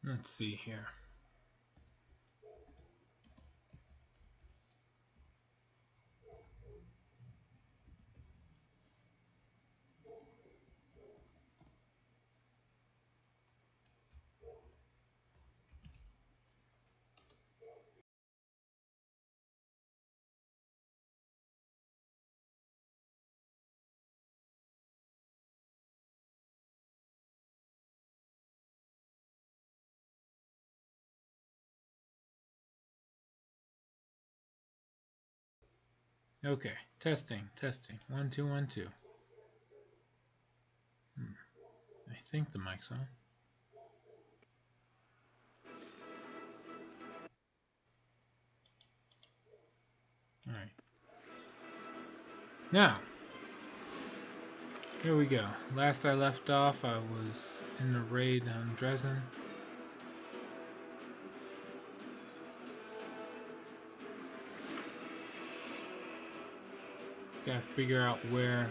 Let's see here. Okay, testing, testing. 1 2 1 2. I think the mic's on. All right. Now, here we go. Last I left off, I was in the raid on Dresden. Gotta figure out where.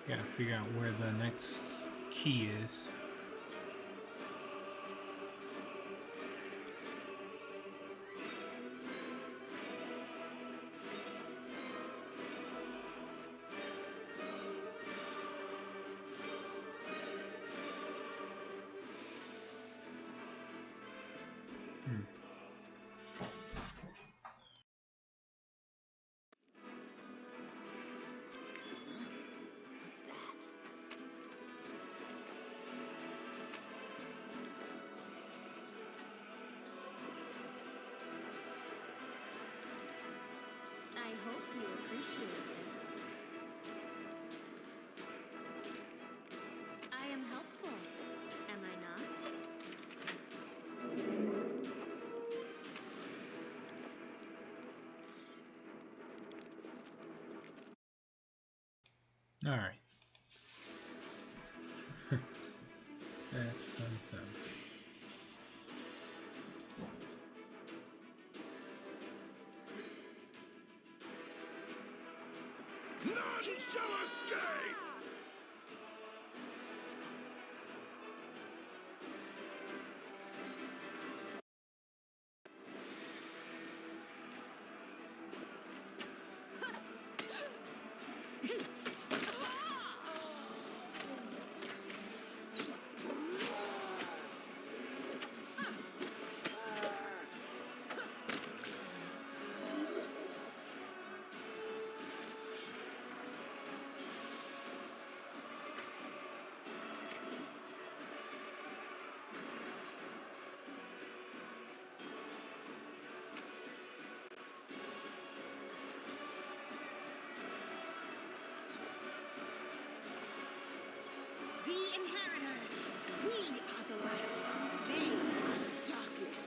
Gotta figure out where the next key is. What's that? I hope you appreciate this. I am helpful, am I not? All right. That's something. None shall escape! The inheritors! We are the light. They are the darkness.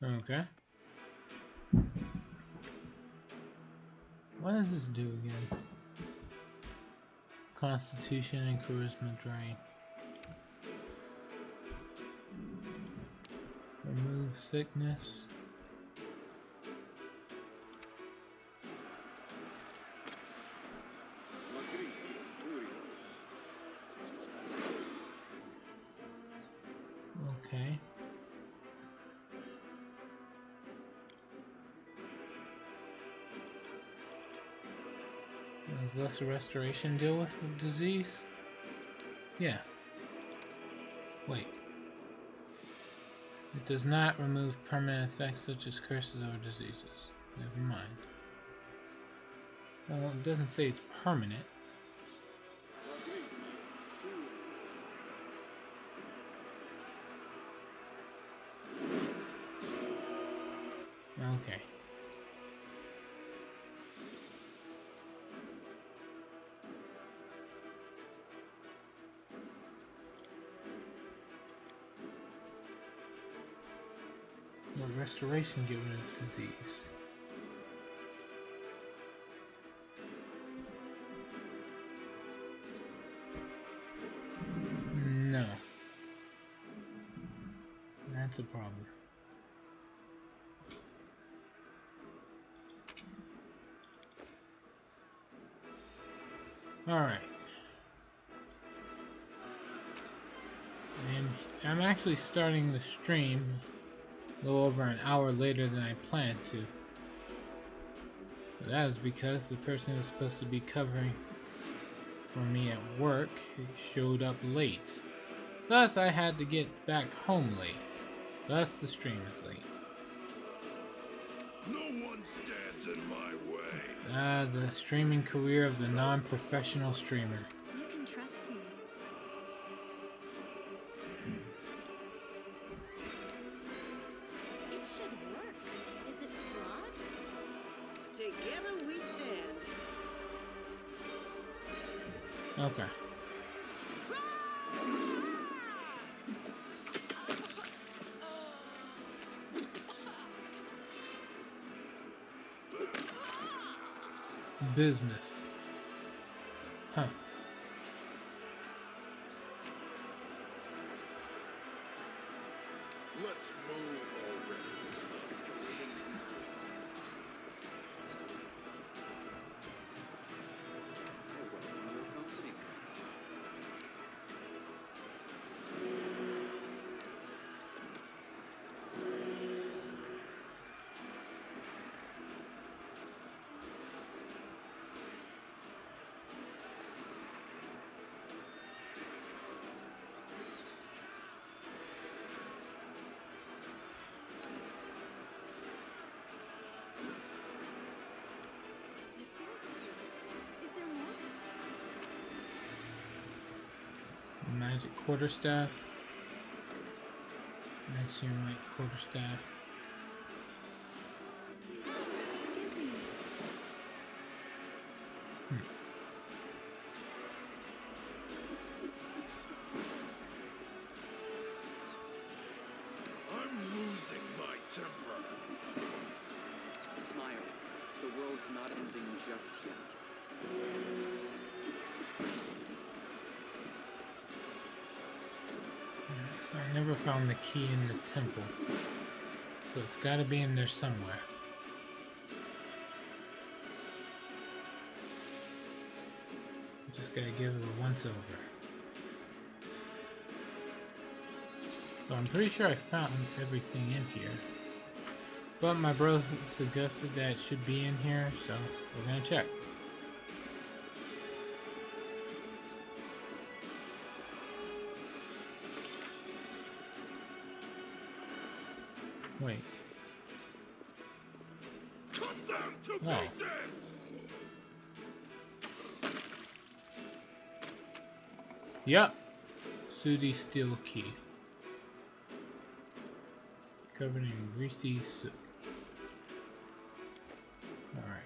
Okay. What does this do again? Constitution and charisma drain. Remove sickness. Okay. Does lesser restoration deal with disease? Yeah. Wait. It does not remove permanent effects such as curses or diseases. Never mind. Well, it doesn't say it's permanent. Okay. restoration get rid of disease? No. That's a problem. Alright. And I'm actually starting the stream a little over an hour later than I planned to. That is because the person who's supposed to be covering for me at work showed up late. Thus, I had to get back home late. Thus, the stream is late. No one stands in my way. The streaming career of the non-professional streamer. You can trust me. It should work. Is it flawed? Together we stand. Okay. Bismuth. Huh. Let's move already. Is there more? Magic quarterstaff. Axiom light quarterstaff. Give me. I'm losing my temper. Smile. The world's not ending just yet. So I never found the key in the temple. So it's gotta be in there somewhere. Just gotta give it a once over. So I'm pretty sure I found everything in here. But my bro suggested that it should be in here, so we're gonna check. Wait. Cut them to Oh. pieces! Yep. Sooty steel key. Covered in greasy soot. Alright.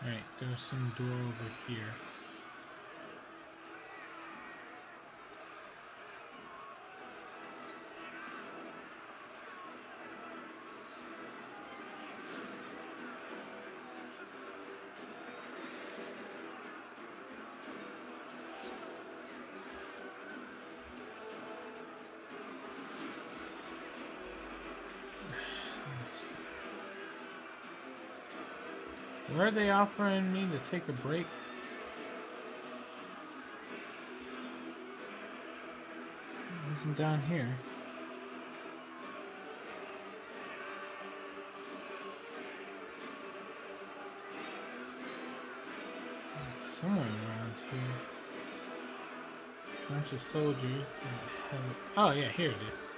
Alright, there's some door over here. Were they offering me to take a break? It isn't down here. Somewhere around here. Bunch of soldiers. Oh yeah, here it is.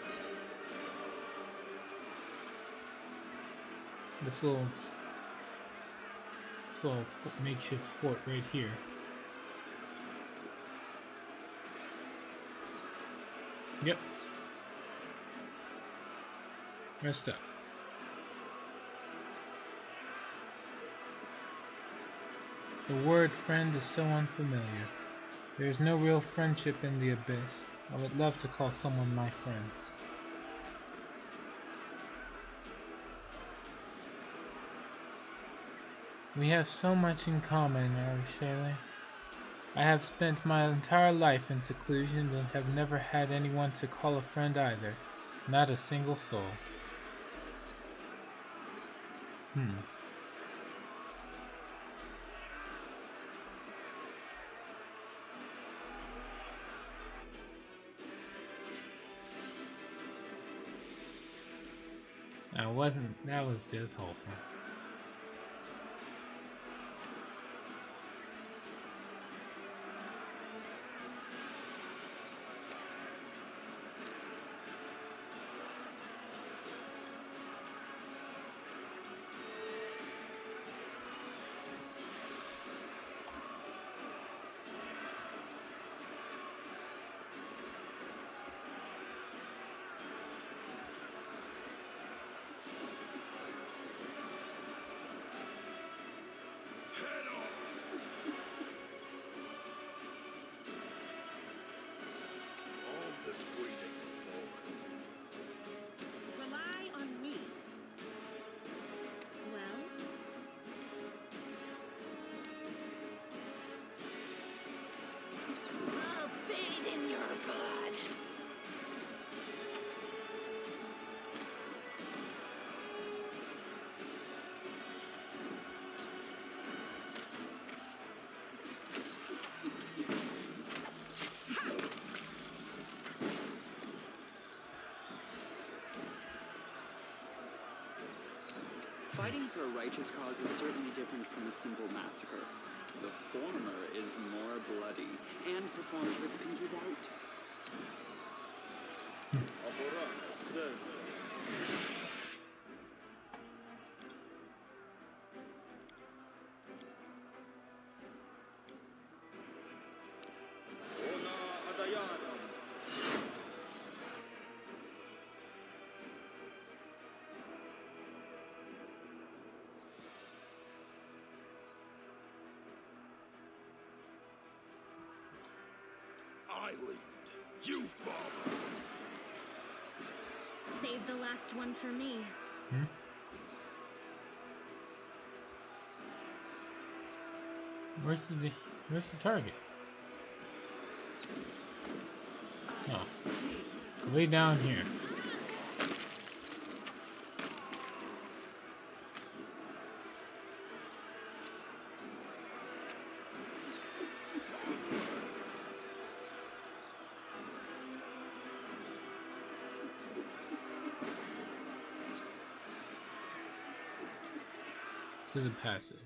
This little makeshift fort right here. Yep. Rest up. The word friend is so unfamiliar. There is no real friendship in the abyss. I would love to call someone my friend. We have so much in common, Arashele. I have spent my entire life in seclusion and have never had anyone to call a friend either. Not a single soul. That was just wholesome. Rely on me. Well, I'll bathe in your blood. Fighting for a righteous cause is certainly different from a simple massacre. The former is more bloody and performed with pinkies out. I lead. You follow. save the last one for me. Where's the target? Oh. Way down here. To the passage.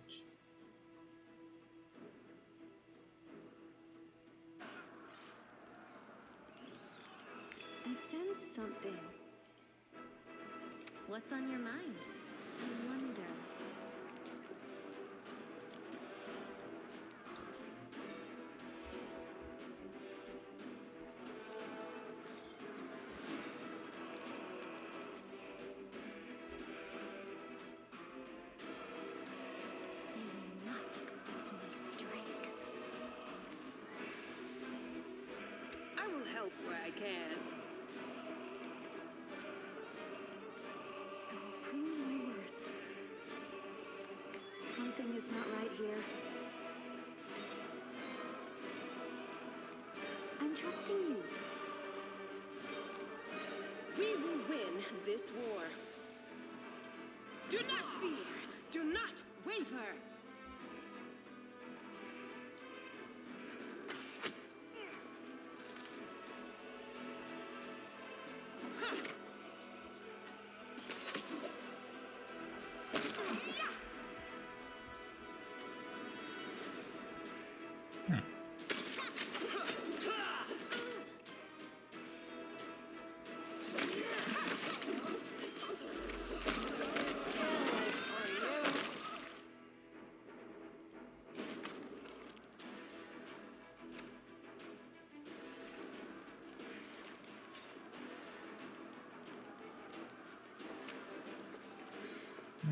I sense something. What's on your mind? I wonder. They will not expect my strike. I will help where I can. Prove my worth. Something is not right here. I'm trusting you. We will win this war. Do not fear. Do not waver.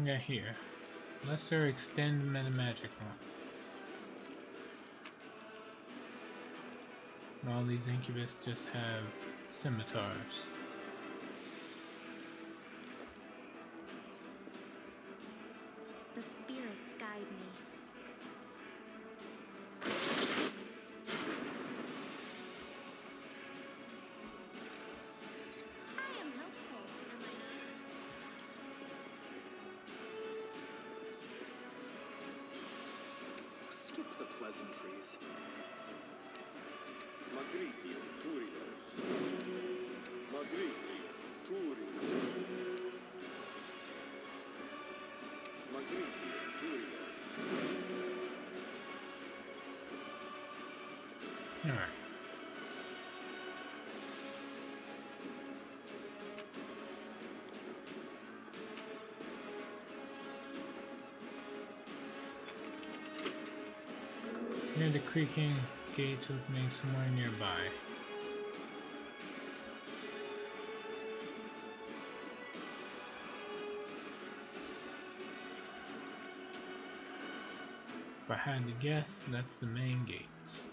we got here? Lesser extend meta magic one. All these incubus just have scimitars. The spirits guide me. I am helpful, am I not? Skip the pleasantries. Magriti, Turios. Magriti, Turios. Magriti, Turios. Alright. Hear the creaking gates opening somewhere nearby. If I had to guess, that's the main gates.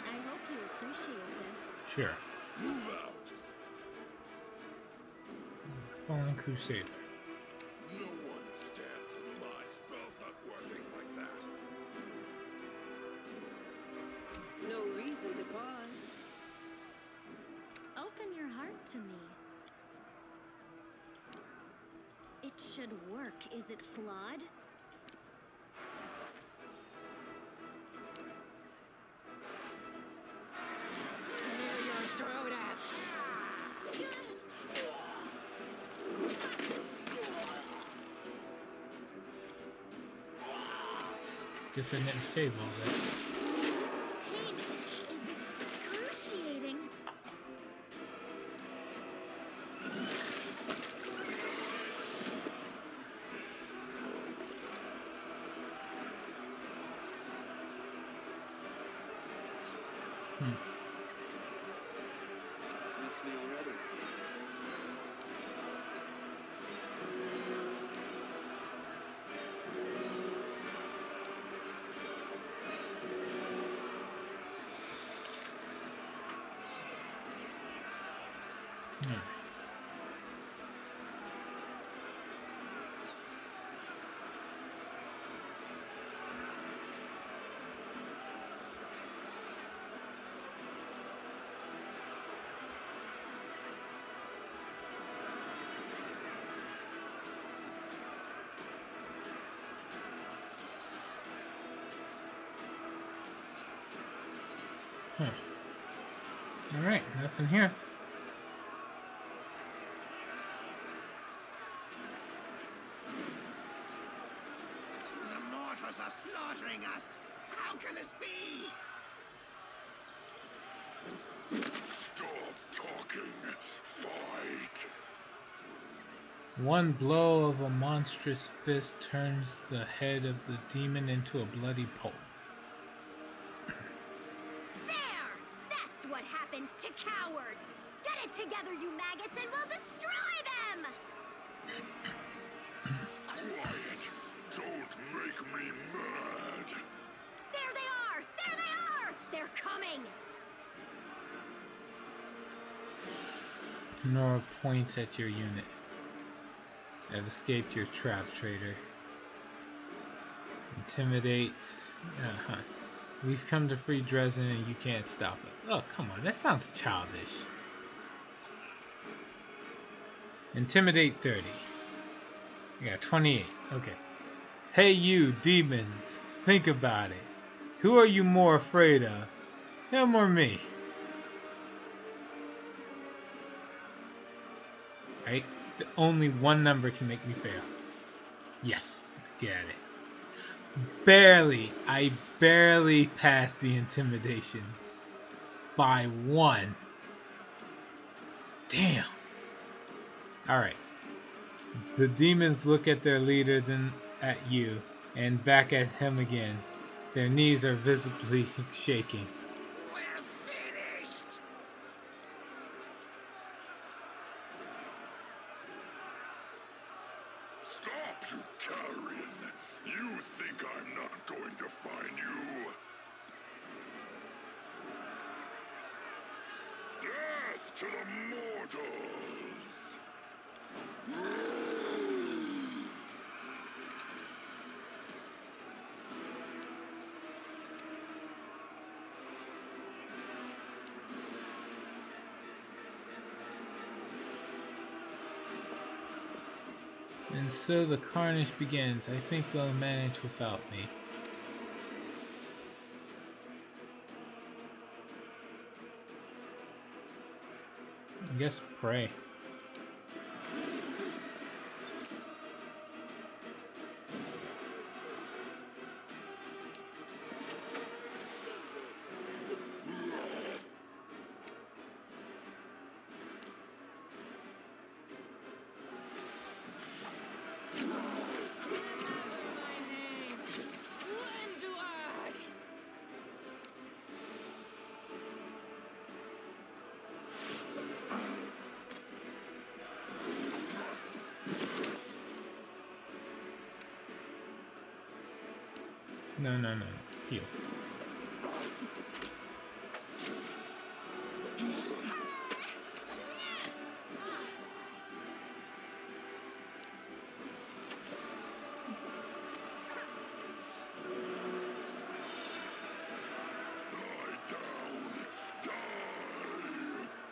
I hope you appreciate this. Sure. Move out. Fallen Crusader. No one stands in my spells not working like that. No reason to pause. Open your heart to me. It should work. Is it flawed? Tear your throat out. Guess I didn't save all this. Pain is excruciating. Missed me already. Hmm. Huh. Alright, nothing here. The mortals are slaughtering us. How can this be? Stop talking. Fight. One blow of a monstrous fist turns the head of the demon into a bloody pulp. There! That's what happens to cowards! Get it together, you maggots, and we'll destroy them! Quiet. Don't make me mad. There they are! There they are! They're coming! Nora points at your unit. I've escaped your trap, traitor. Intimidate. We've come to free Dresden and you can't stop us. Oh, come on. That sounds childish. Intimidate 30. I got 28. Okay. Hey you, demons. Think about it. Who are you more afraid of? Him or me? Right? Only one number can make me fail. Yes. Get at it. I barely passed the intimidation. By 1. Damn. Alright. The demons look at their leader, then at you, and back at him again. Their knees are visibly shaking. We're finished! Stop, you carrion! You think I'm not going to find you? Death to the mortals! And so the carnage begins. I think they'll manage without me. I guess pray. No. Heal.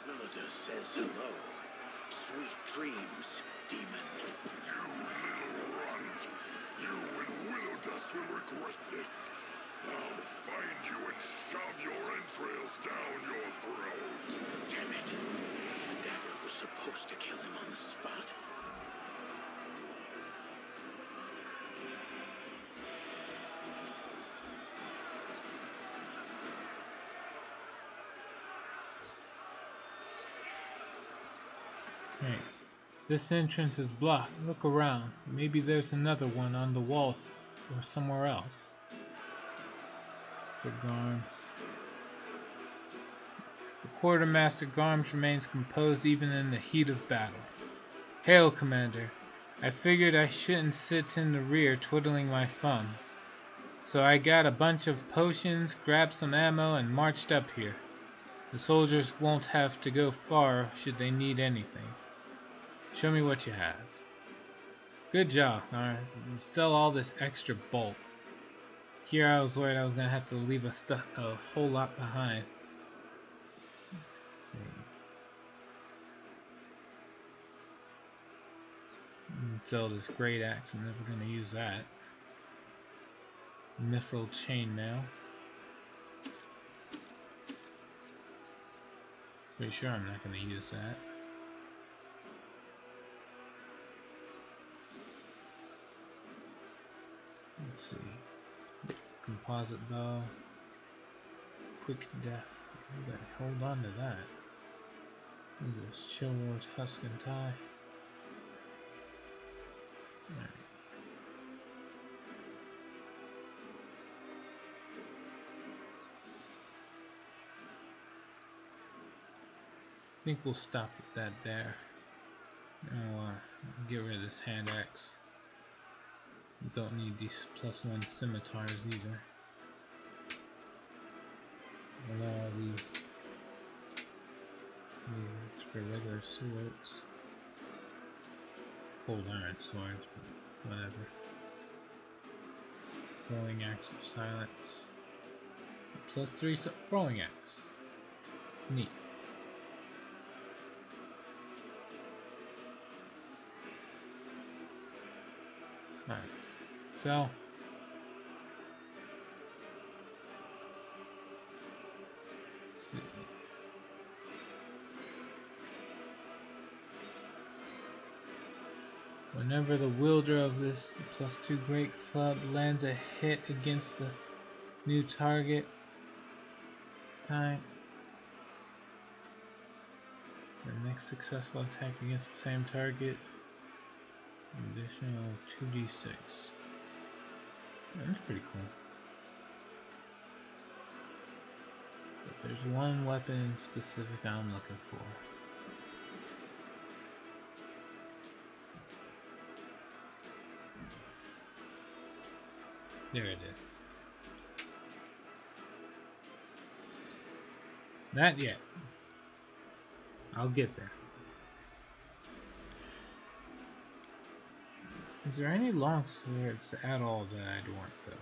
Willida says hello. Sweet dreams, demon. You little runt! You and Willowdust will regret this. I'll find you and shove your entrails down your throat. Damn it. The dagger was supposed to kill him on the spot. Right. This entrance is blocked. Look around. Maybe there's another one on the wall or somewhere else. So Garms. The Quartermaster Garms remains composed even in the heat of battle. Hail, Commander. I figured I shouldn't sit in the rear twiddling my thumbs. So I got a bunch of potions, grabbed some ammo, and marched up here. The soldiers won't have to go far should they need anything. Show me what you have. Good job. Alright, you sell all this extra bulk. Here I was worried I was going to have to leave a whole lot behind. Let's see. Sell this great axe. I'm never going to use that. Mithril chainmail. Pretty sure I'm not going to use that. Let's see. Composite bow. Quick death. We gotta hold on to that. What is this? Chill Wars Husk and Tie. Alright. I think we'll stop with that there. I'll get rid of this hand axe. Don't need these +1 scimitars either. And all these for regular swords. Cold iron swords, but whatever. Throwing axe of silence. +3 throwing axe. Neat. Alright. So. Let's see. Whenever the wielder of this +2 great club lands a hit against the new target, this time the next successful attack against the same target, additional 2d6. That's pretty cool. But there's one weapon in specific I'm looking for. There it is. Not yet. I'll get there. Is there any long swords at all that I'd want though?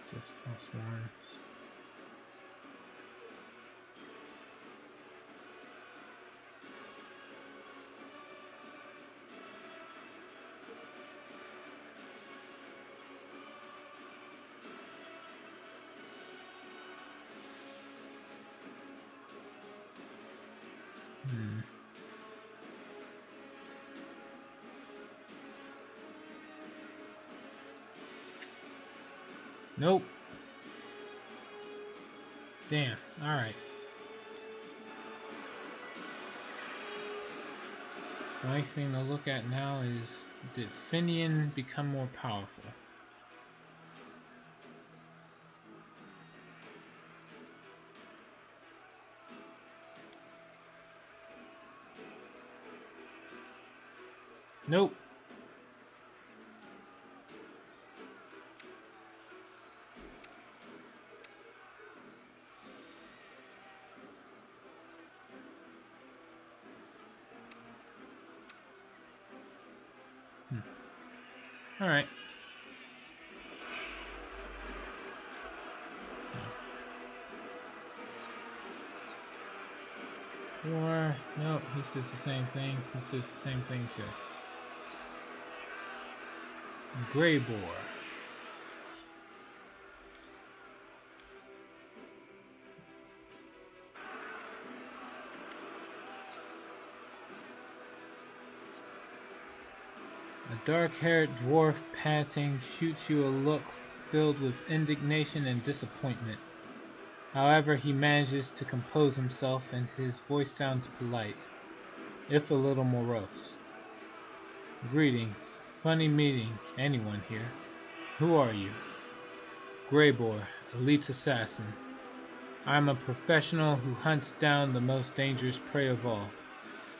Just +1. Nope. Damn. Alright. The only thing to look at now is, did Finian become more powerful? Nope. All right. Or nope, he says the same thing. He says the same thing too. Gray boar. A dark-haired dwarf panting shoots you a look filled with indignation and disappointment. However, he manages to compose himself and his voice sounds polite, if a little morose. Greetings. Funny meeting anyone here. Who are you? Greyboar, elite assassin. I'm a professional who hunts down the most dangerous prey of all.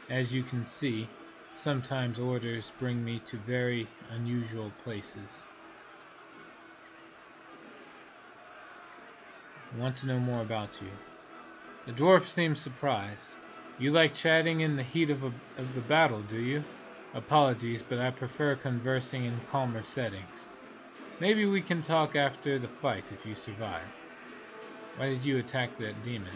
As you can see, sometimes orders bring me to very unusual places. I want to know more about you. The dwarf seems surprised. You like chatting in the heat of the battle, do you? Apologies, but I prefer conversing in calmer settings. Maybe we can talk after the fight if you survive. Why did you attack that demon?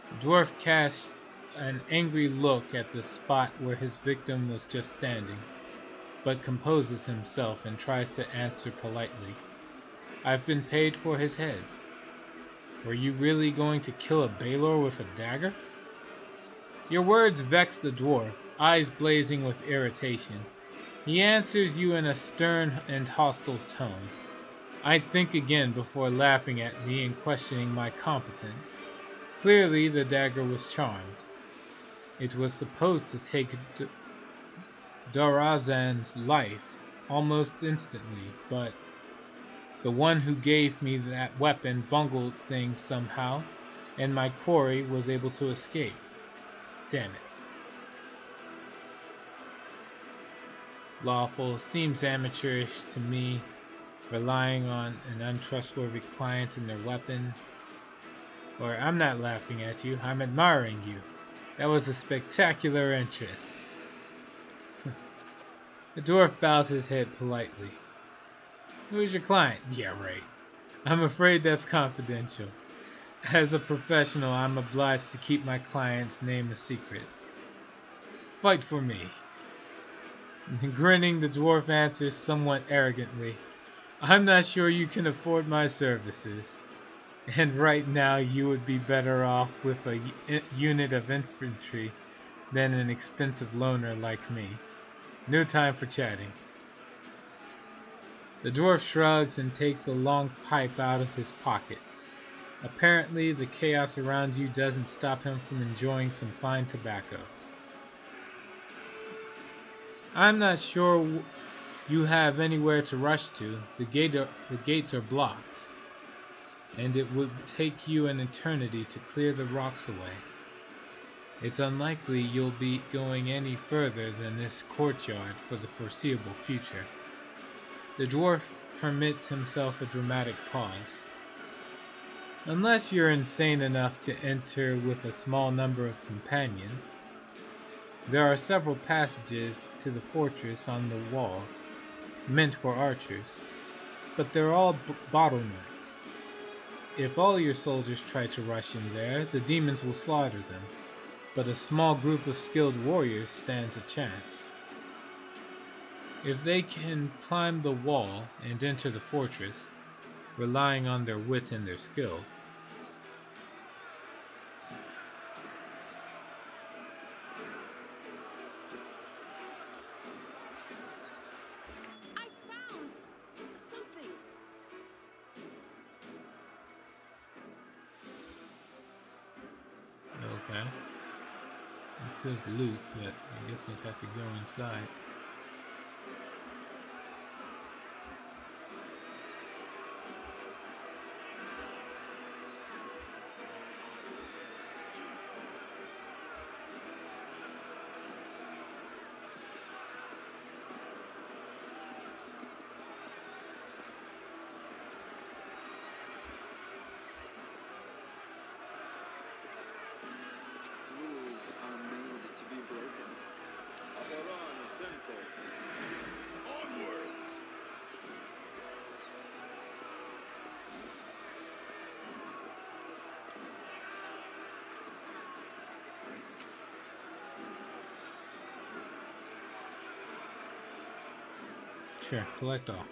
The dwarf casts an angry look at the spot where his victim was just standing, but composes himself and tries to answer politely. I've been paid for his head. Were you really going to kill a Balor with a dagger? Your words vex the dwarf, eyes blazing with irritation. He answers you in a stern and hostile tone. I'd think again before laughing at me and questioning my competence. Clearly, the dagger was charmed. It was supposed to take Dorazan's life almost instantly, but the one who gave me that weapon bungled things somehow, and my quarry was able to escape. Damn it. Lawful seems amateurish to me, relying on an untrustworthy client and their weapon. Or I'm not laughing at you, I'm admiring you. That was a spectacular entrance. The dwarf bows his head politely. Who's your client? Yeah, right. I'm afraid that's confidential. As a professional, I'm obliged to keep my client's name a secret. Fight for me. Grinning, the dwarf answers somewhat arrogantly, I'm not sure you can afford my services. And right now you would be better off with a unit of infantry than an expensive loner like me. No time for chatting. The dwarf shrugs and takes a long pipe out of his pocket. Apparently, the chaos around you doesn't stop him from enjoying some fine tobacco. I'm not sure you have anywhere to rush to. The gates are blocked, and it would take you an eternity to clear the rocks away. It's unlikely you'll be going any further than this courtyard for the foreseeable future. The dwarf permits himself a dramatic pause. Unless you're insane enough to enter with a small number of companions. There are several passages to the fortress on the walls, meant for archers, but they're all bottlenecks. If all your soldiers try to rush in there, the demons will slaughter them, but a small group of skilled warriors stands a chance. If they can climb the wall and enter the fortress, relying on their wit and their skills. I found something. Okay. It says loot, but I guess you'd have to go inside. Rules are made to be broken. Onwards! Sure, collect all.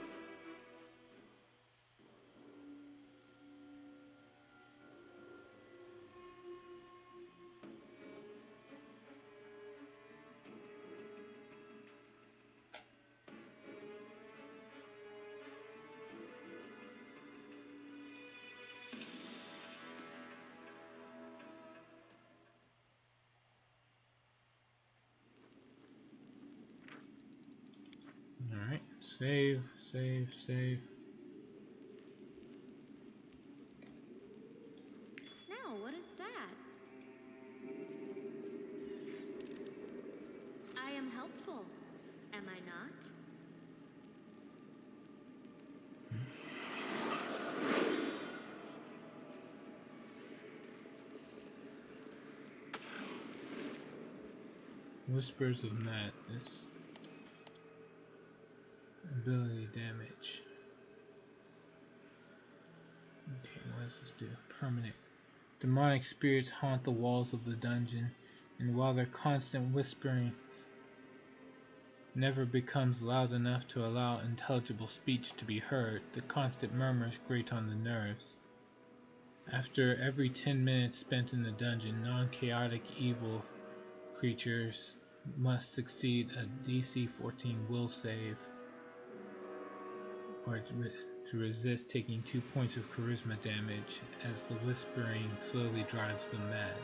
Alright, save. Now, what is that? I am helpful, am I not? Whispers of Madness. Ability damage. Okay, what does this do? Permanent. Demonic spirits haunt the walls of the dungeon, and while their constant whisperings never becomes loud enough to allow intelligible speech to be heard, the constant murmurs grate on the nerves. After every 10 minutes spent in the dungeon, non-chaotic evil creatures must succeed a DC 14 will save or to resist taking 2 points of charisma damage as the whispering slowly drives them mad.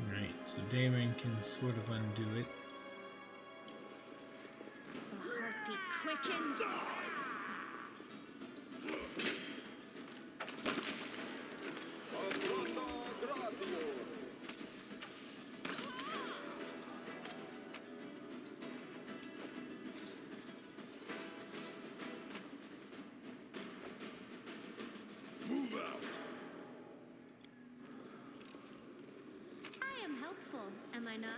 Alright, so Daemon can sort of undo it. The heartbeat quickens. Move out. I am helpful, am I not?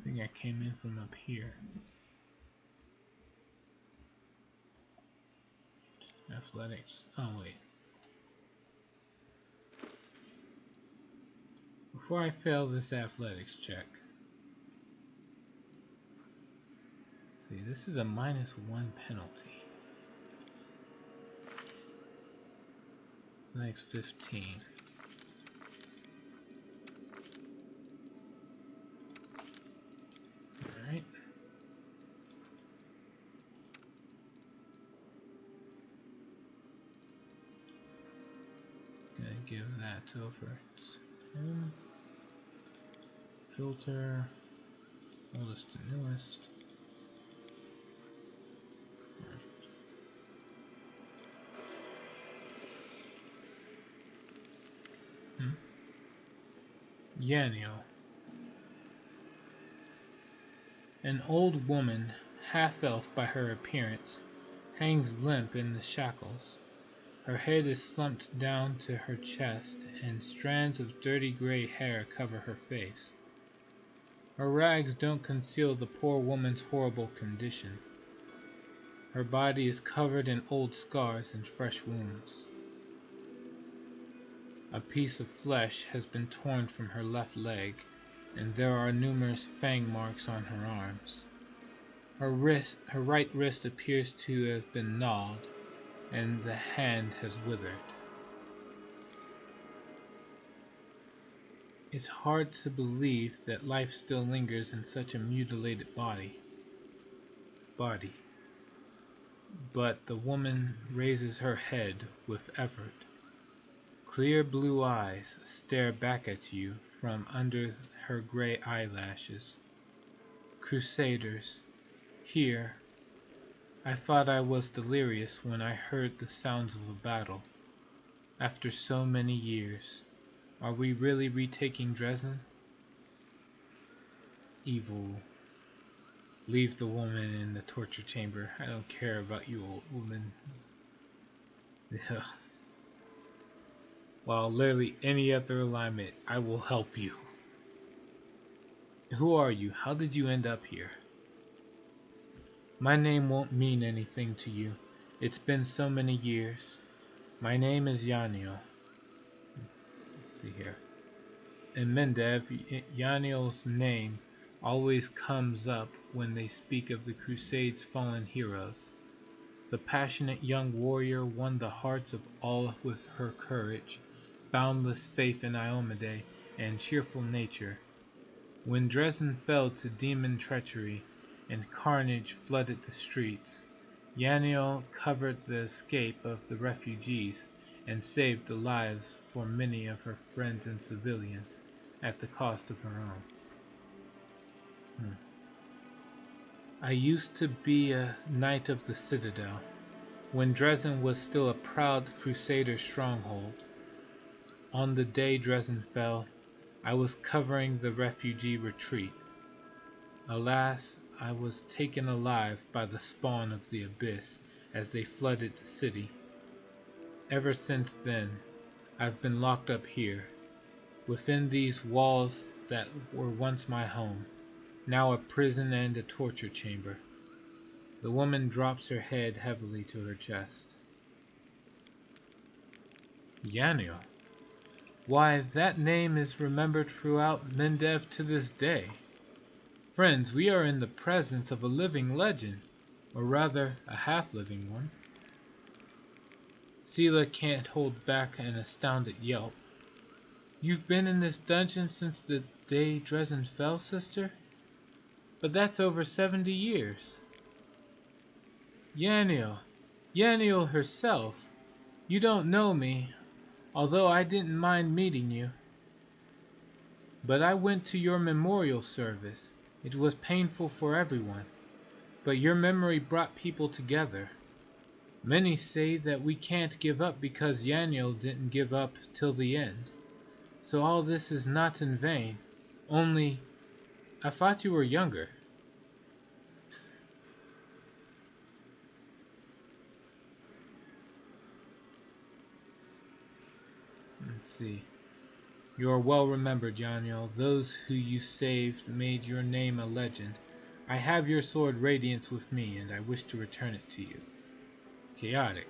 I think I came in from up here. Athletics. Oh, wait. Before I fail this athletics check. See, this is a -1 penalty. Athletics 15. Alright. Gonna give that over to him. Filter. Oldest to newest. Yaniel. An old woman, half-elf by her appearance, hangs limp in the shackles. Her head is slumped down to her chest, and strands of dirty gray hair cover her face. Her rags don't conceal the poor woman's horrible condition. Her body is covered in old scars and fresh wounds. A piece of flesh has been torn from her left leg, and there are numerous fang marks on her arms. Her right wrist appears to have been gnawed, and the hand has withered. It's hard to believe that life still lingers in such a mutilated body. But the woman raises her head with effort. Clear blue eyes stare back at you from under her gray eyelashes. Crusaders, here. I thought I was delirious when I heard the sounds of a battle. After so many years, are we really retaking Dresden? Evil. Leave the woman in the torture chamber. I don't care about you, old woman. Yeah. While literally any other alignment, I will help you. Who are you? How did you end up here? My name won't mean anything to you. It's been so many years. My name is Yaniel. Let's see here. In Mendev, Yaniel's name always comes up when they speak of the Crusade's fallen heroes. The passionate young warrior won the hearts of all with her courage, boundless faith in Iomedae, and cheerful nature. When Dresden fell to demon treachery and carnage flooded the streets, Yaniel covered the escape of the refugees and saved the lives for many of her friends and civilians at the cost of her own. I used to be a knight of the Citadel, when Dresden was still a proud Crusader stronghold. On the day Dresden fell, I was covering the refugee retreat. Alas, I was taken alive by the spawn of the abyss as they flooded the city. Ever since then, I've been locked up here, within these walls that were once my home, now a prison and a torture chamber. The woman drops her head heavily to her chest. Yaniel. Why, that name is remembered throughout Mendev to this day. Friends, we are in the presence of a living legend, or rather, a half-living one. Sela can't hold back an astounded yelp. You've been in this dungeon since the day Dresden fell, sister? But that's over 70 years. Yaniel herself. You don't know me, although I didn't mind meeting you. But I went to your memorial service. It was painful for everyone, but your memory brought people together. Many say that we can't give up because Yaniel didn't give up till the end. So all this is not in vain. Only, I thought you were younger. Let's see. You are well remembered, Yaniel. Those who you saved made your name a legend. I have your sword Radiance with me, and I wish to return it to you. Chaotic.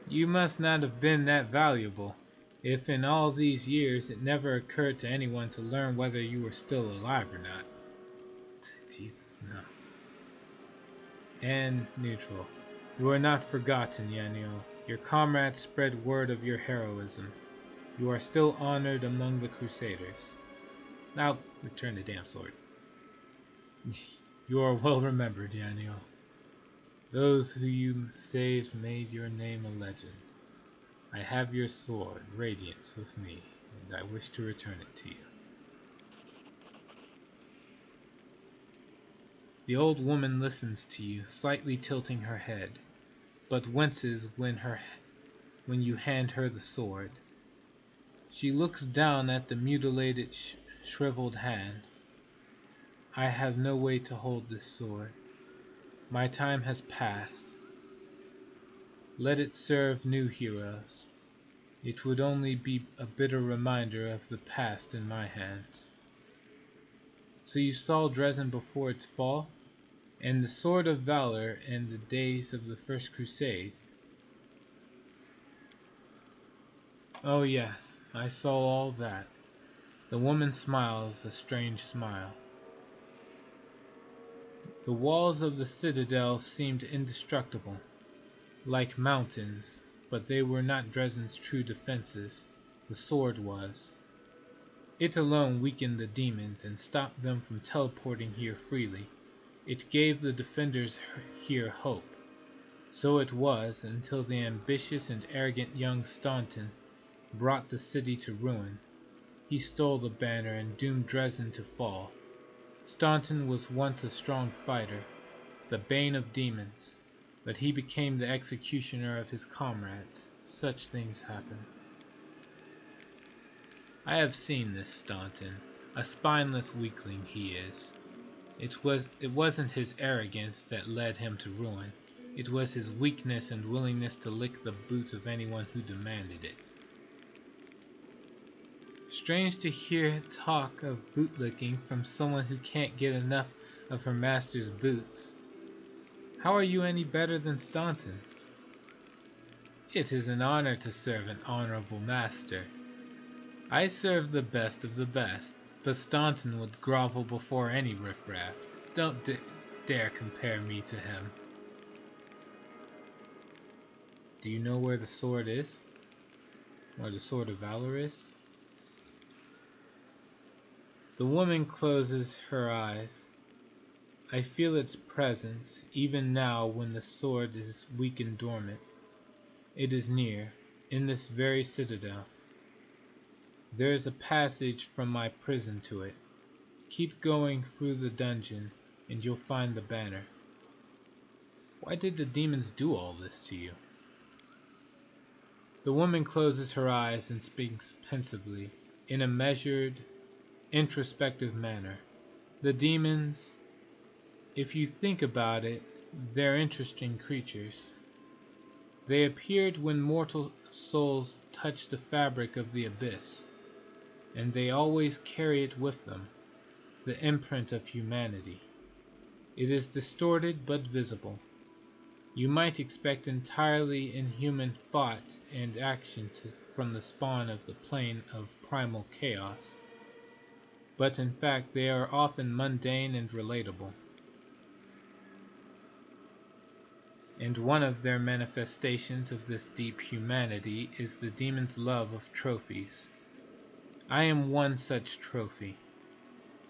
You must not have been that valuable, if in all these years it never occurred to anyone to learn whether you were still alive or not. Jesus, no. And neutral. You are not forgotten, Yaniel. Your comrades spread word of your heroism. You are still honored among the Crusaders. Now, return the damn sword. You are well remembered, Yaniel. Those who you saved made your name a legend. I have your sword, Radiance, with me, and I wish to return it to you. The old woman listens to you, slightly tilting her head, but winces when you hand her the sword. She looks down at the mutilated, shriveled hand. I have no way to hold this sword. My time has passed. Let it serve new heroes. It would only be a bitter reminder of the past in my hands. So you saw Dresden before its fall, and the Sword of Valor in the days of the First Crusade. Oh yes, I saw all that. The woman smiles a strange smile. The walls of the citadel seemed indestructible, like mountains, but they were not Dresden's true defenses. The sword was. It alone weakened the demons and stopped them from teleporting here freely. It gave the defenders here hope. So it was until the ambitious and arrogant young Staunton brought the city to ruin. He stole the banner and doomed Dresden to fall. Staunton was once a strong fighter, the bane of demons, but he became the executioner of his comrades. Such things happen. I have seen this Staunton. A spineless weakling he is. It wasn't his arrogance that led him to ruin. It was his weakness and willingness to lick the boots of anyone who demanded it. Strange to hear talk of bootlicking from someone who can't get enough of her master's boots. How are you any better than Staunton? It is an honor to serve an honorable master. I serve the best of the best, but Staunton would grovel before any riffraff. Don't dare compare me to him. Do you know where the sword is? Where the Sword of Valor is? The woman closes her eyes. I feel its presence, even now when the sword is weak and dormant. It is near, in this very citadel. There is a passage from my prison to it. Keep going through the dungeon, and you'll find the banner. Why did the demons do all this to you? The woman closes her eyes and speaks pensively, in a measured, introspective manner. The demons, if you think about it, they're interesting creatures. They appeared when mortal souls touch the fabric of the abyss, and they always carry it with them, the imprint of humanity. It is distorted but visible. You might expect entirely inhuman thought and action from the spawn of the plane of primal chaos, but in fact they are often mundane and relatable. And one of their manifestations of this deep humanity is the demon's love of trophies. I am one such trophy,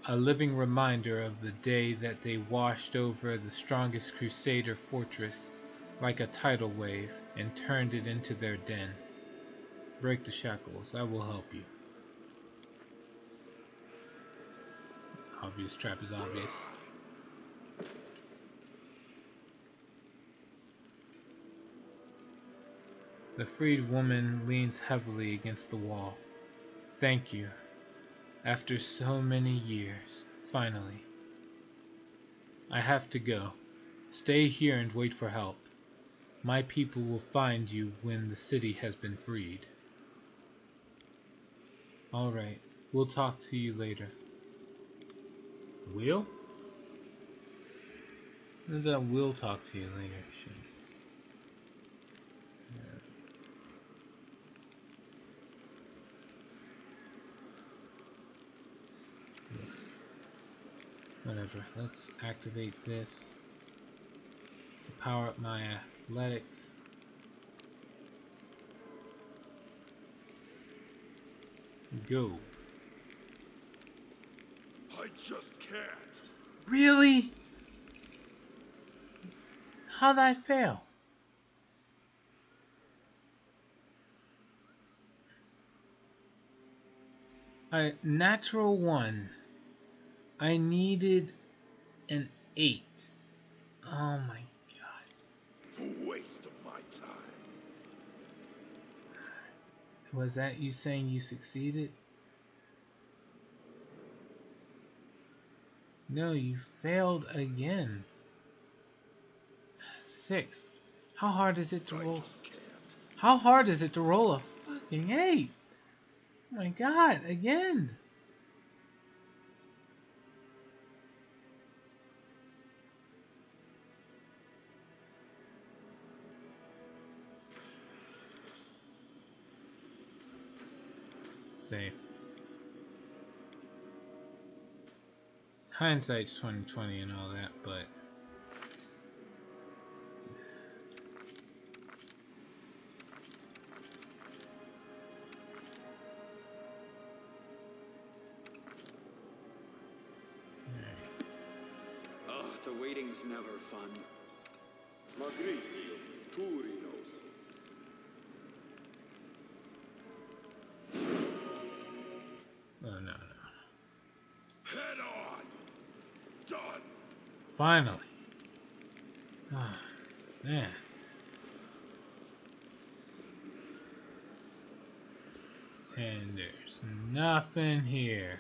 a living reminder of the day that they washed over the strongest crusader fortress like a tidal wave and turned it into their den. Break the shackles, I will help you. Obvious trap is obvious. The freed woman leans heavily against the wall. Thank you. After so many years, finally. I have to go. Stay here and wait for help. My people will find you when the city has been freed. All right, we'll talk to you later. Will? What is that we'll talk to you later shit? Whatever, let's activate this to power up my athletics. Go. I just can't. Really? How'd I fail? A natural 1. I needed an 8. Oh my god. A waste of my time. Was that you saying you succeeded? No, you failed again. 6. How hard is it to roll? How hard is it to roll a fucking 8? Oh my god, again. Save. Hindsight's 20/20 and all that, but Oh, the waiting's never fun. Magritio, Turinos. oh no. Head on. Done. Finally. Ah, man. And there's nothing here.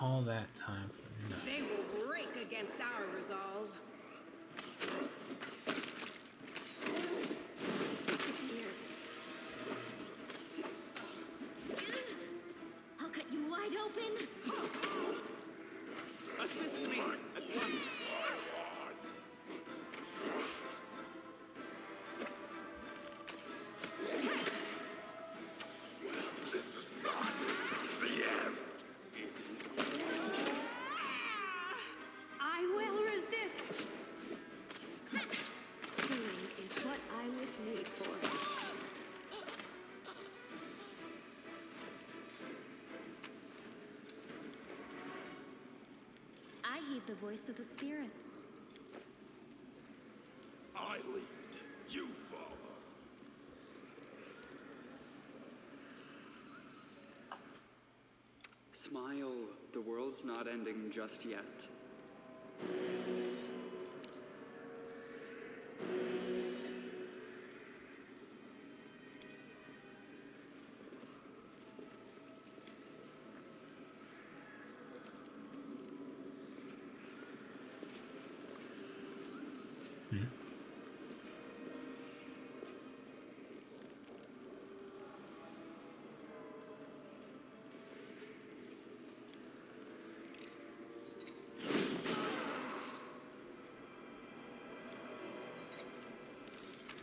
All that time for nothing. They will break against our resolve. I'll cut you wide open. Assist me at once. This is not the end. Is it? I will resist. Healing is what I was made for. I heed the voice of the spirits. I lead. You follow. Smile, the world's not ending just yet.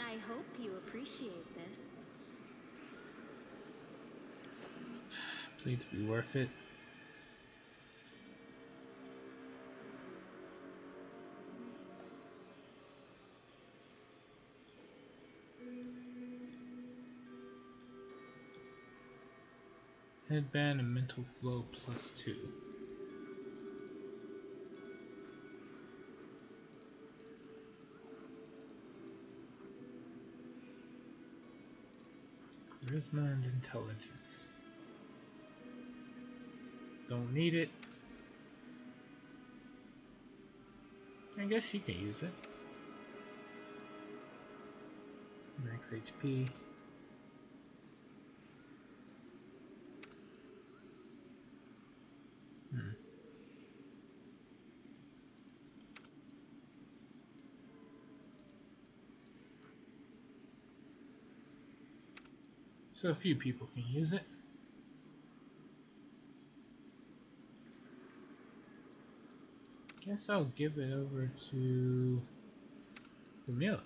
I hope you appreciate this. Please be worth it. Headband and mental flow +2. Charisma and intelligence. Don't need it. I guess she can use it. Max HP. So a few people can use it. Guess I'll give it over to Camilla.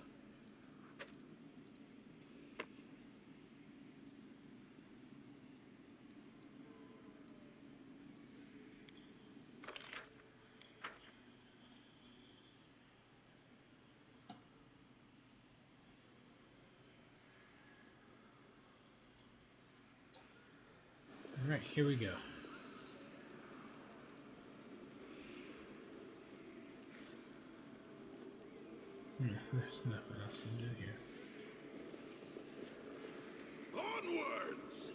Alright, here we go. There's nothing else to do here. Onwards!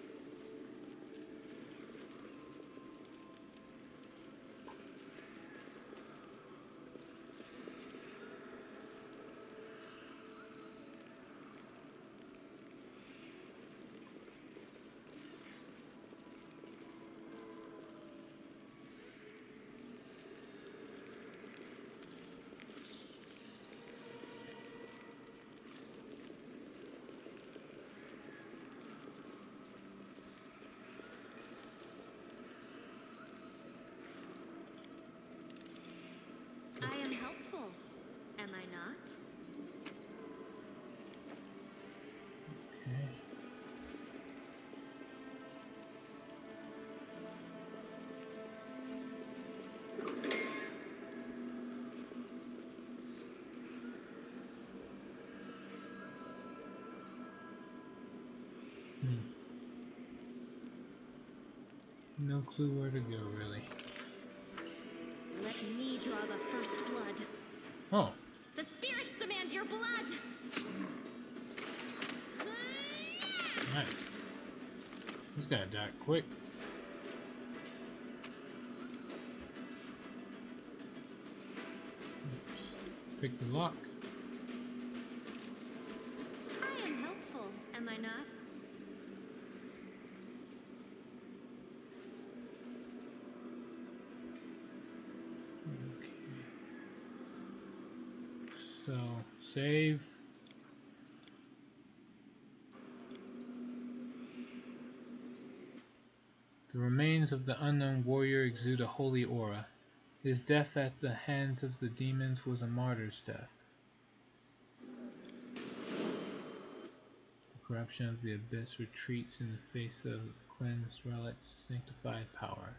I am helpful, am I not? Okay. No clue where to go, really. Let me draw the first blood. Oh, The spirits demand your blood! nice. This guy died quick. Oops. Pick the lock. I am helpful, am I not? So, save. The remains of the unknown warrior exude a holy aura. His death at the hands of the demons was a martyr's death. The corruption of the abyss retreats in the face of cleansed relics, sanctified power.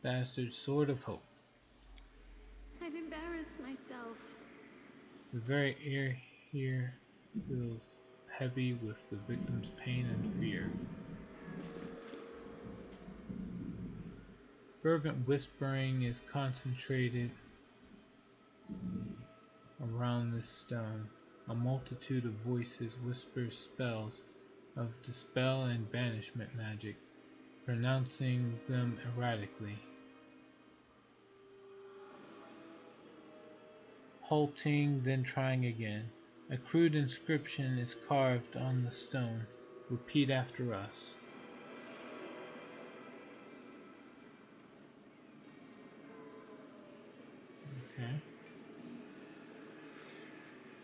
Bastard Sword of Hope. I've embarrassed myself. The very air here feels heavy with the victim's pain and fear. Fervent whispering is concentrated around this stone. A multitude of voices whispers spells of dispel and banishment magic, pronouncing them erratically. Halting, then trying again. A crude inscription is carved on the stone. Repeat after us. Okay.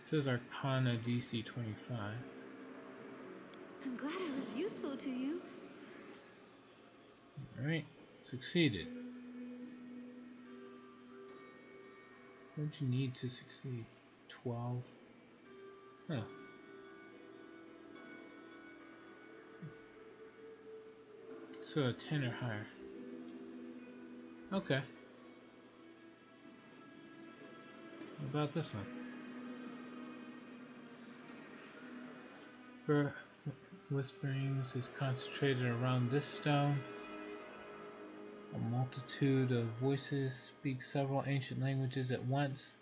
It says Arcana DC 25. I'm glad I was useful to you. Alright, succeeded. What do you need to succeed? 12. Huh. So a 10 or higher. Okay. What about this one? For whisperings is concentrated around this stone. A multitude of voices speak several ancient languages at once.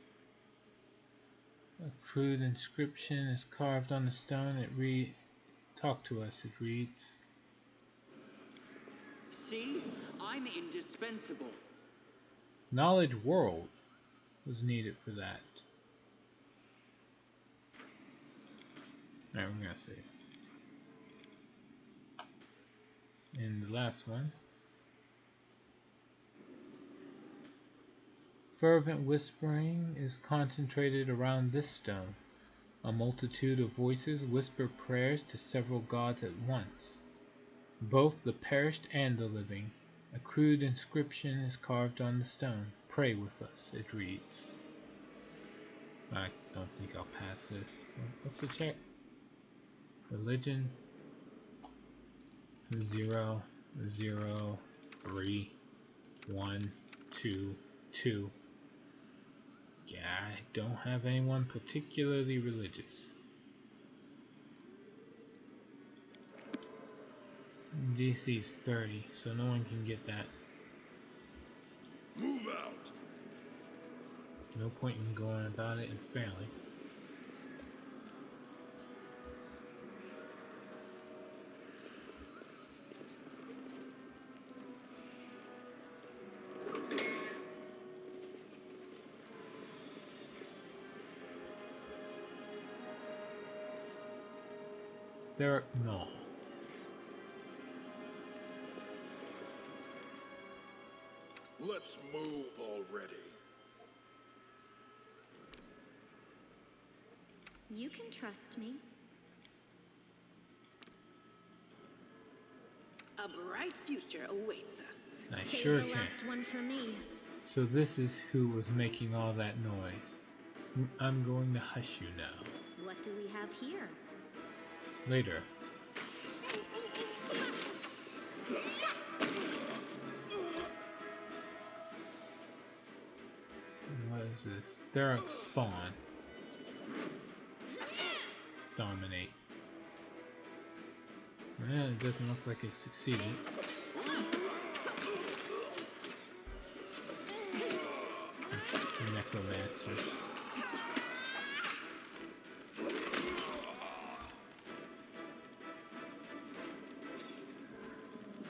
A crude inscription is carved on the stone. Talk to us, it reads. See? I'm indispensable. Knowledge world was needed for that. Alright, we're gonna save. And the last one. Fervent whispering is concentrated around this stone. A multitude of voices whisper prayers to several gods at once, both the perished and the living. A crude inscription is carved on the stone. Pray with us, it reads. I don't think I'll pass this. What's the check? Religion 0 0 3 1 2 2. Yeah, I don't have anyone particularly religious. DC's 30, so no one can get that. Move out. No point in going about it and failing. No. Let's move already. You can trust me. A bright future awaits us. I Save sure the can. last one for me. So this is who was making all that noise. I'm going to hush you now. What do we have here? Later. What is this? Therak spawn. Dominate. Well, it doesn't look like it succeeded. Necromancers.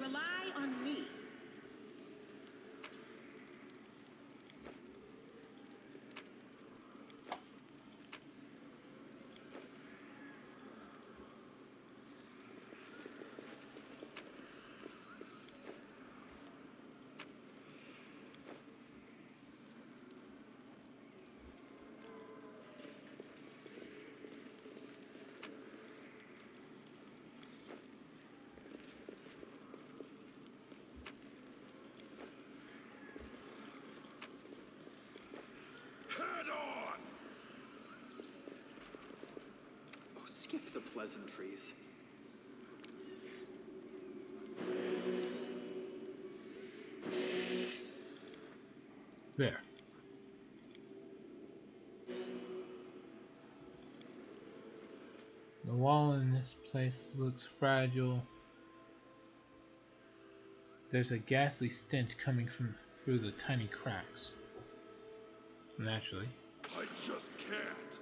Rely on me. Head on! Oh, skip the pleasantries. There. The wall in this place looks fragile. There's a ghastly stench coming from through the tiny cracks. Naturally. I just can't.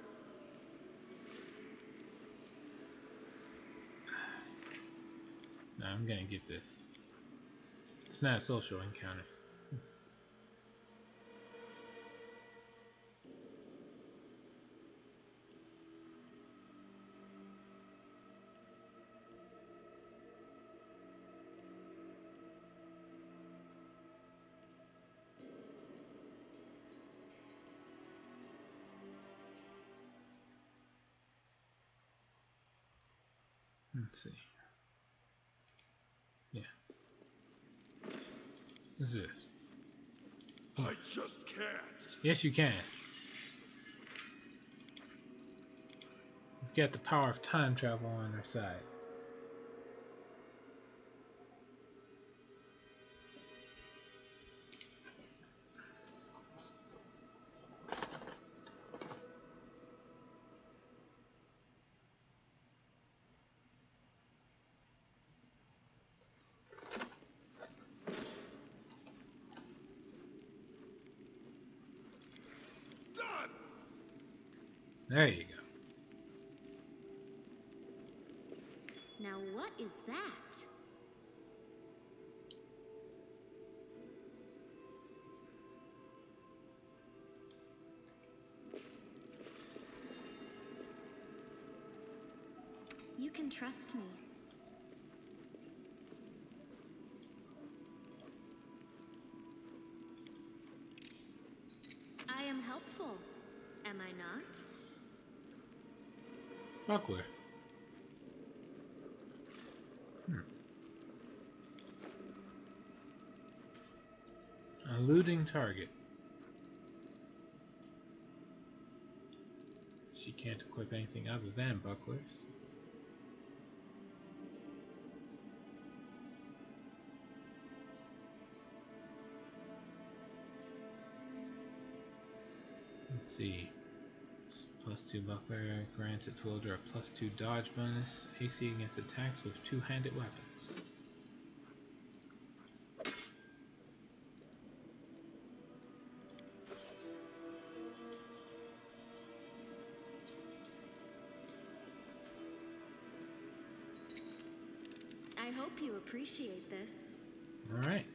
Nah, I'm gonna get this. It's not a social encounter. Let's see. Yeah. What's this? I just can't. Yes, you can. We've got the power of time travel on our side. Done. There you go. Now what is that? You can trust me. I am helpful, am I not? Buckler. Eluding target. She can't equip anything other than bucklers. Let's see. +2 buckler grants its wielder a +2 dodge bonus. AC against attacks with two-handed weapons. I hope you appreciate this. All right.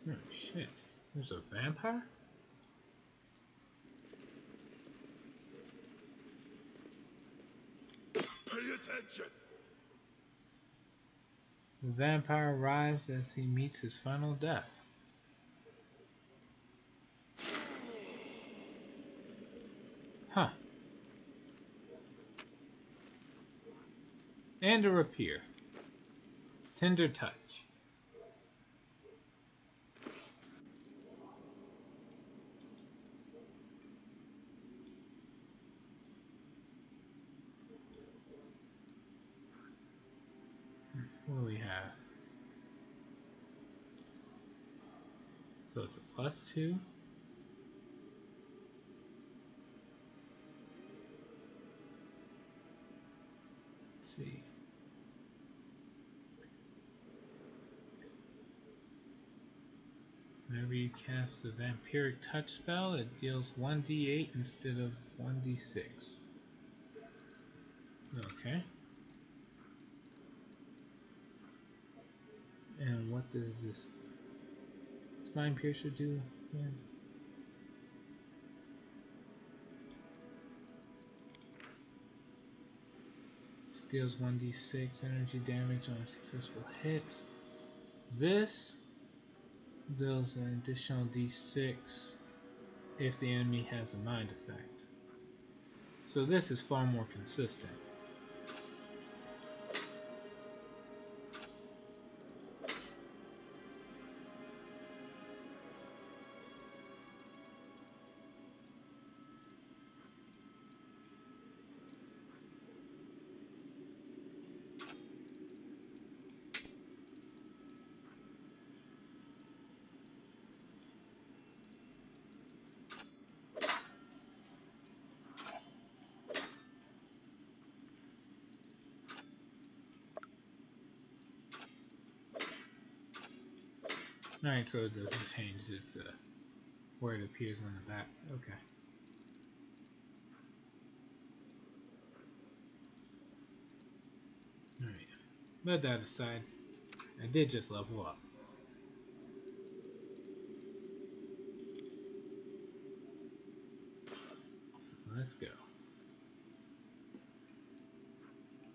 Oh shit. There's a vampire? Pay attention. The vampire arrives as he meets his final death. Huh. And a rapier. Tender touch. What do we have? So it's a +2. Let's see. Whenever you cast a vampiric touch spell, it deals 1d8 instead of 1d6. Okay. And what does this Spine Piercer do? Yeah. Deals 1d6 energy damage on a successful hit. This deals an additional d6 if the enemy has a mind effect. So this is far more consistent. Alright, so it doesn't change its where it appears on the back. Okay. Alright. But that aside, I did just level up. So let's go.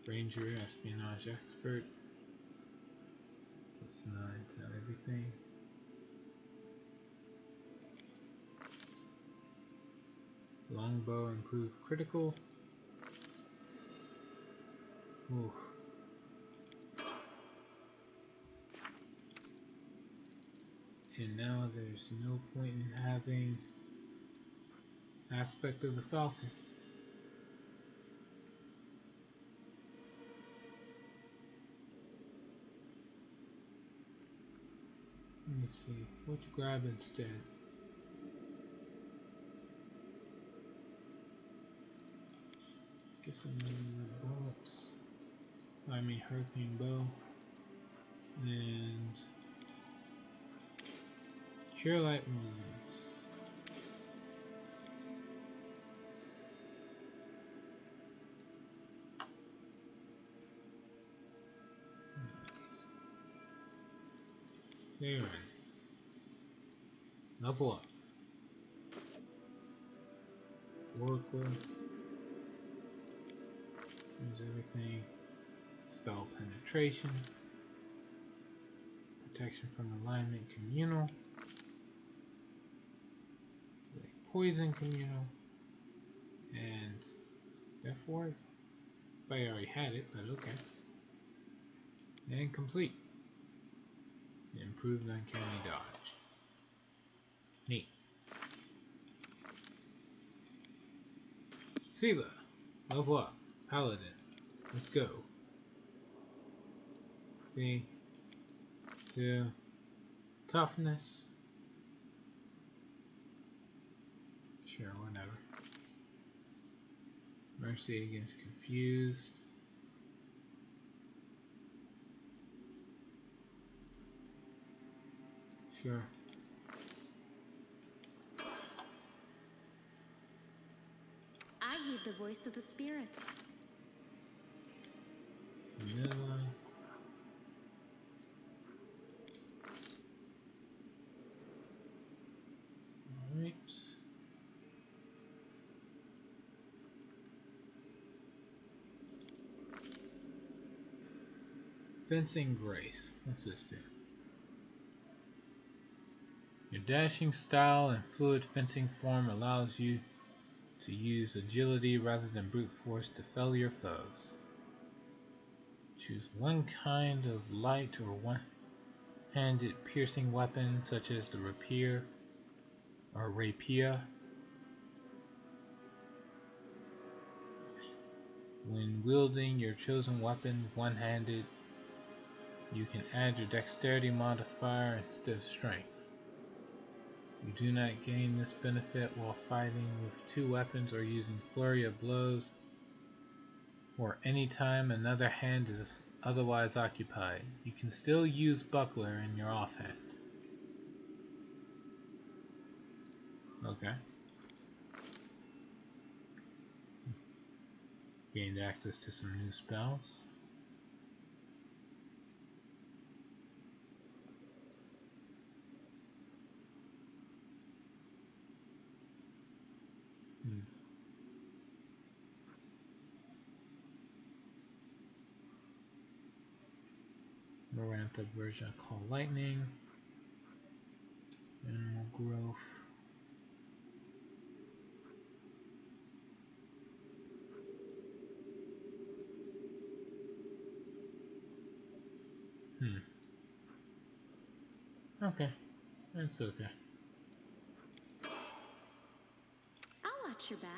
Ranger, espionage expert. Plus 9 to everything. Longbow, improve critical. Oof. And now there's no point in having aspect of the Falcon. Let me see. What to grab instead? Get some bullets. I mean Hurricane Bow. And Cure Light Wounds. There. Level up. Oracle. Use everything. Spell penetration. Protection from alignment communal. Poison communal. And therefore, if I already had it, but okay. And complete. Improved uncanny dodge. Neat. Sela, level up. Paladin. Let's go. See. 2. Toughness. Sure, whatever. Mercy against confused. Sure. I heed the voice of the spirits. Vanilla. Alright. Fencing Grace. What's this do? Your dashing style and fluid fencing form allows you to use agility rather than brute force to fell your foes. Choose one kind of light or one-handed piercing weapon such as the rapier or rapier. When wielding your chosen weapon one-handed, you can add your dexterity modifier instead of strength. You do not gain this benefit while fighting with 2 weapons or using flurry of blows, or any time another hand is otherwise occupied. You can still use buckler in your offhand. Okay. Gained access to some new spells. A ramped up version called Lightning. Animal growth. Okay. That's okay. I'll watch your back.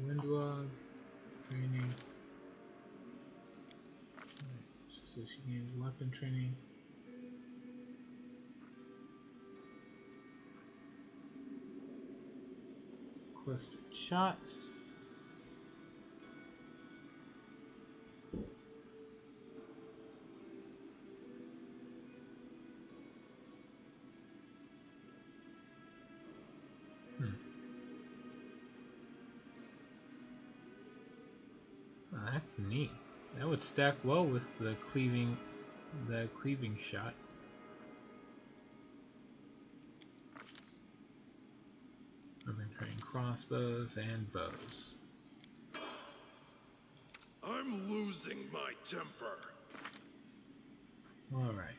Windwog training. Alright, so she gains weapon training. Clustered shots. Oh, that's neat. That would stack well with the cleaving shot. I've been training crossbows and bows. I'm losing my temper. All right.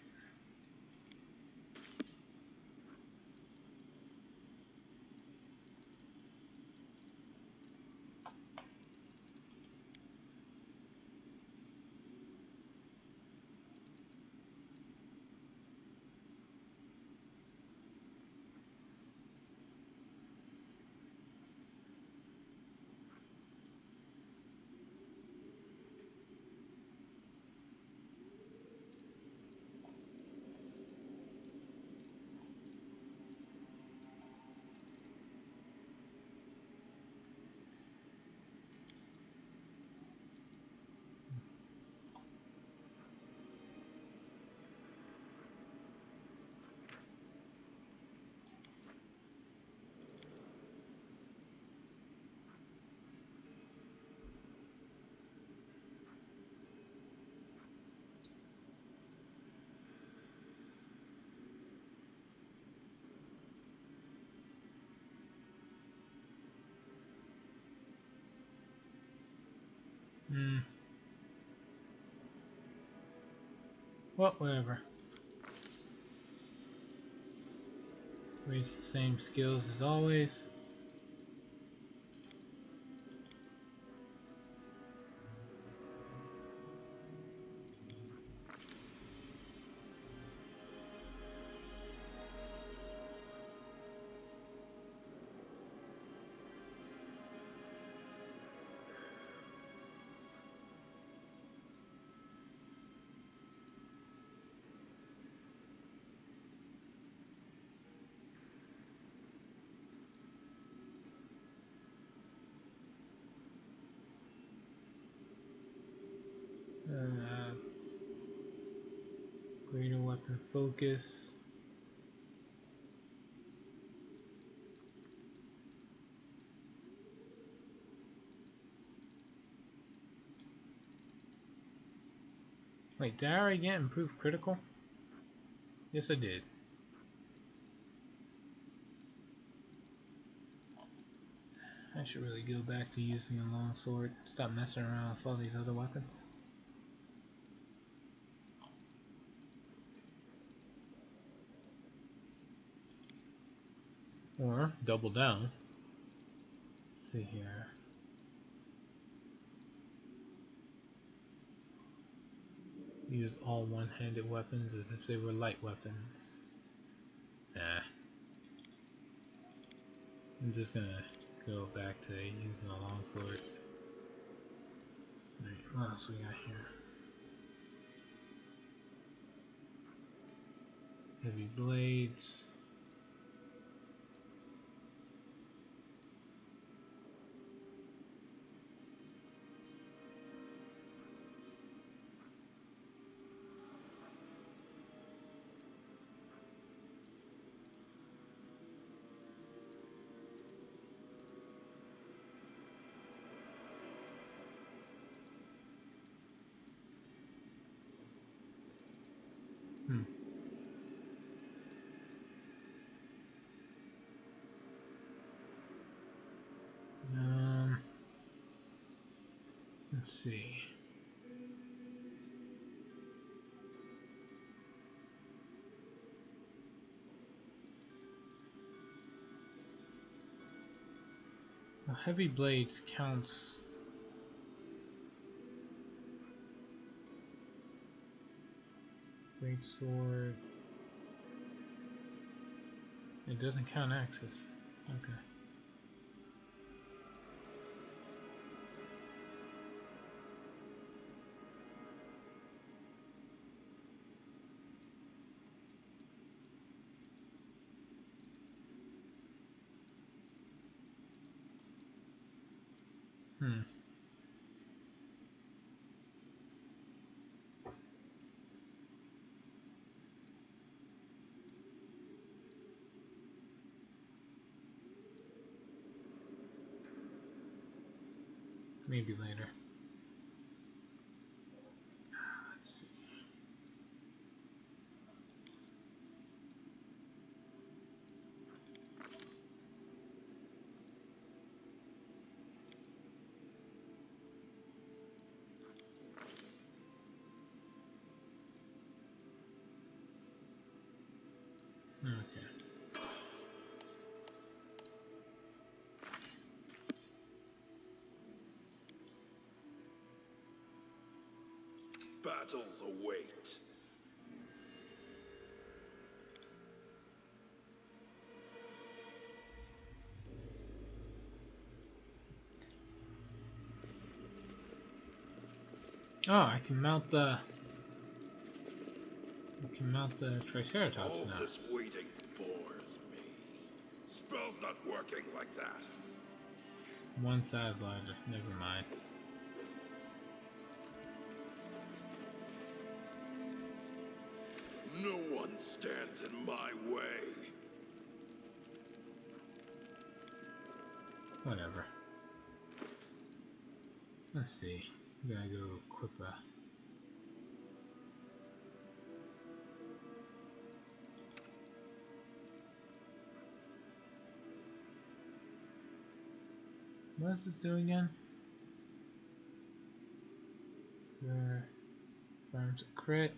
Well, whatever. Raise the same skills as always. Greater weapon focus. Wait, did I already get improved critical? Yes, I did. I should really go back to using a longsword. Stop messing around with all these other weapons. Or double down. Let's see here. Use all one-handed weapons as if they were light weapons. Nah. I'm just gonna go back to using a longsword. Alright, what else we got here? Heavy blades. Let's see. Well, heavy blades counts. Great sword. It doesn't count axes. Okay. Maybe later. Let's see. Okay. Battles await. Oh, I can mount the Triceratops All now. this waiting bores me. Spell's not working like that. One size larger. Never mind. No one stands in my way. Whatever. Let's see. Gotta go equip a. What does this do again? Farms a crit.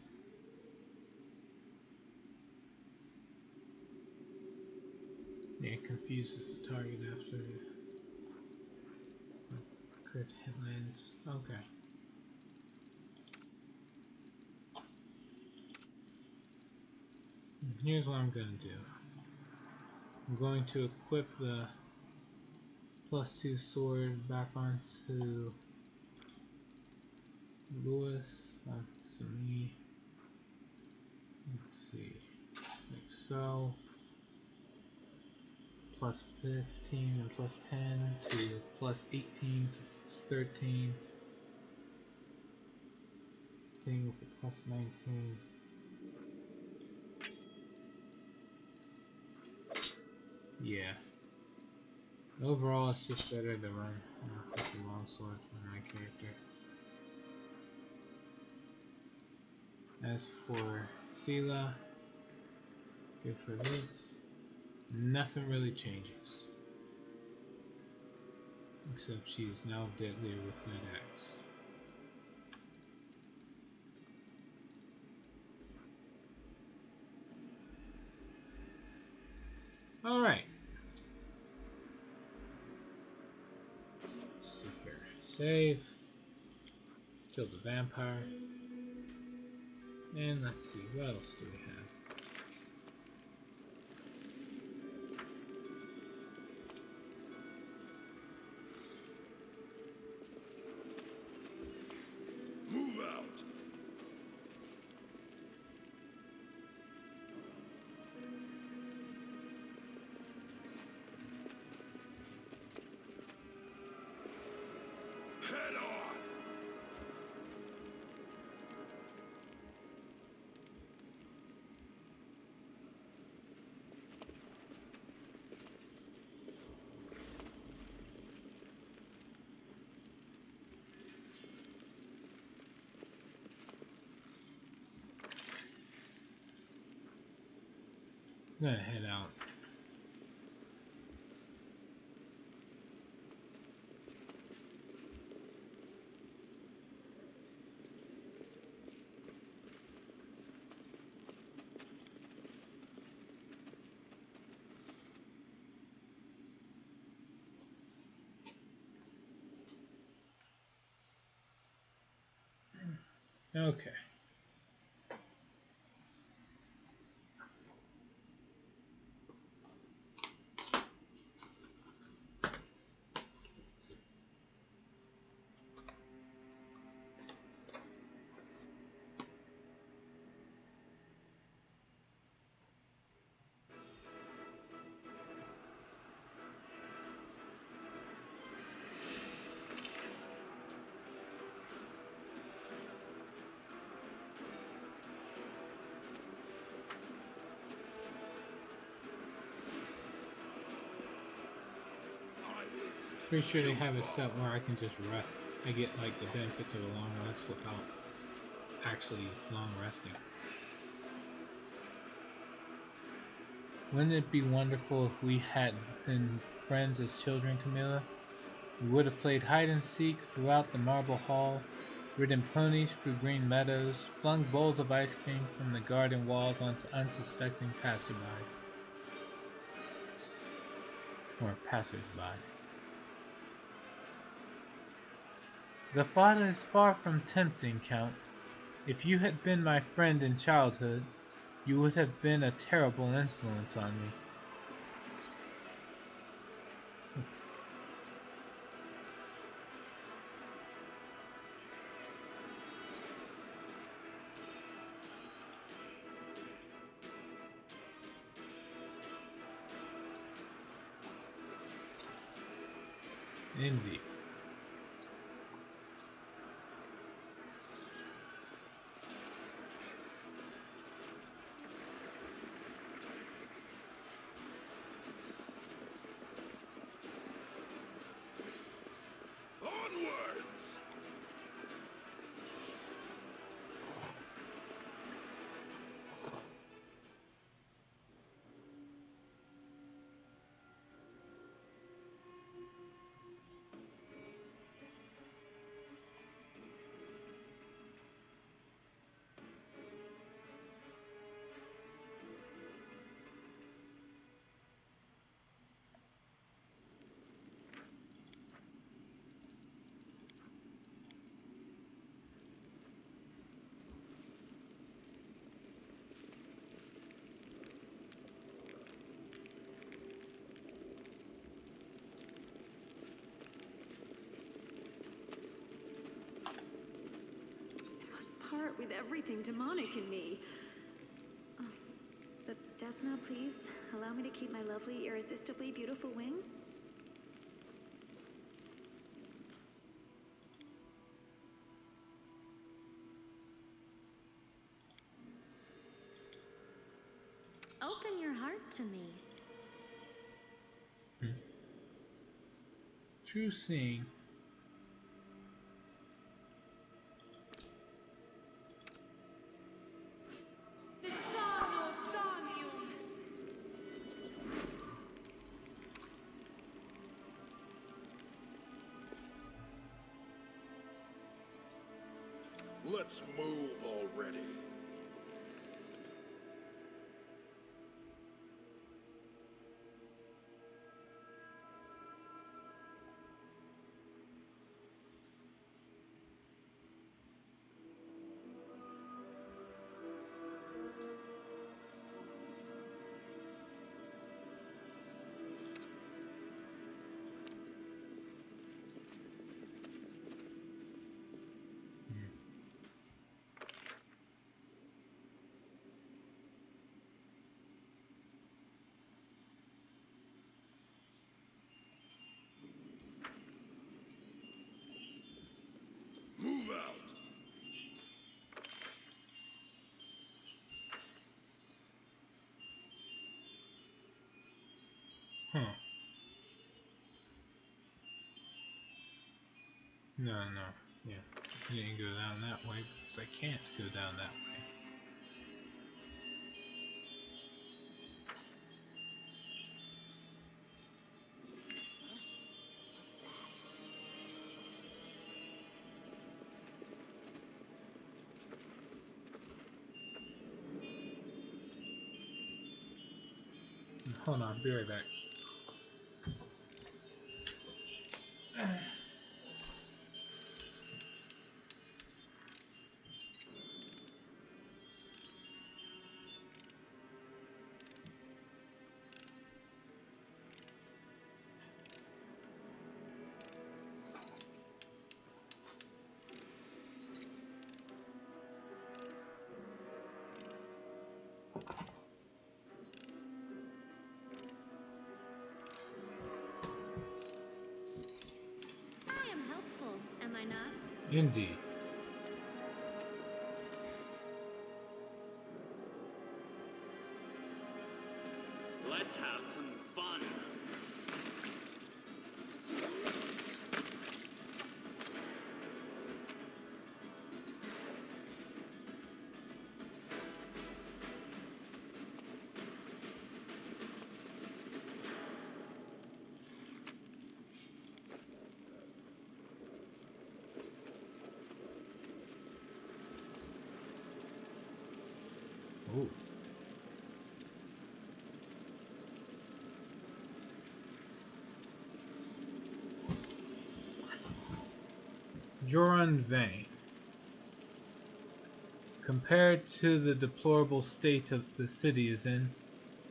Yeah, it confuses the target after crit hit lands. Okay. Here's what I'm gonna do. I'm going to equip the +2 sword back onto Lewis. So me. Let's see. Like so. +15 and +10 to +18 to +13. Thing with a +19. Yeah. Overall, it's just better to run a fucking longsword for my character. As for Sela, give her this. Nothing really changes. Except she's now deadlier with that axe. Alright. See here. Save. Kill the vampire. And let's see, what else do we have? Move out. Head on. I'm gonna head out. Okay. Pretty sure they have it set where I can just rest. I get like the benefits of a long rest without actually long resting. Wouldn't it be wonderful if we had been friends as children, Camilla? We would have played hide and seek throughout the marble hall, ridden ponies through green meadows, flung bowls of ice cream from the garden walls onto unsuspecting passerbys. Or passersby. The thought is far from tempting, Count. If you had been my friend in childhood, you would have been a terrible influence on me. Indeed. Onwards! I must part with everything demonic in me. Oh, but Desna, please, allow me to keep my lovely, irresistibly beautiful wings. Open your heart to me. True seeing. Let's move already. Move out. Huh. No. Yeah. I didn't go down that way because I can't go down that way. Hold on, I'll be right back. I am helpful, am I not? Indeed. Let's have some fun. Ooh. Joran Vane. Compared to the deplorable state of the city is in,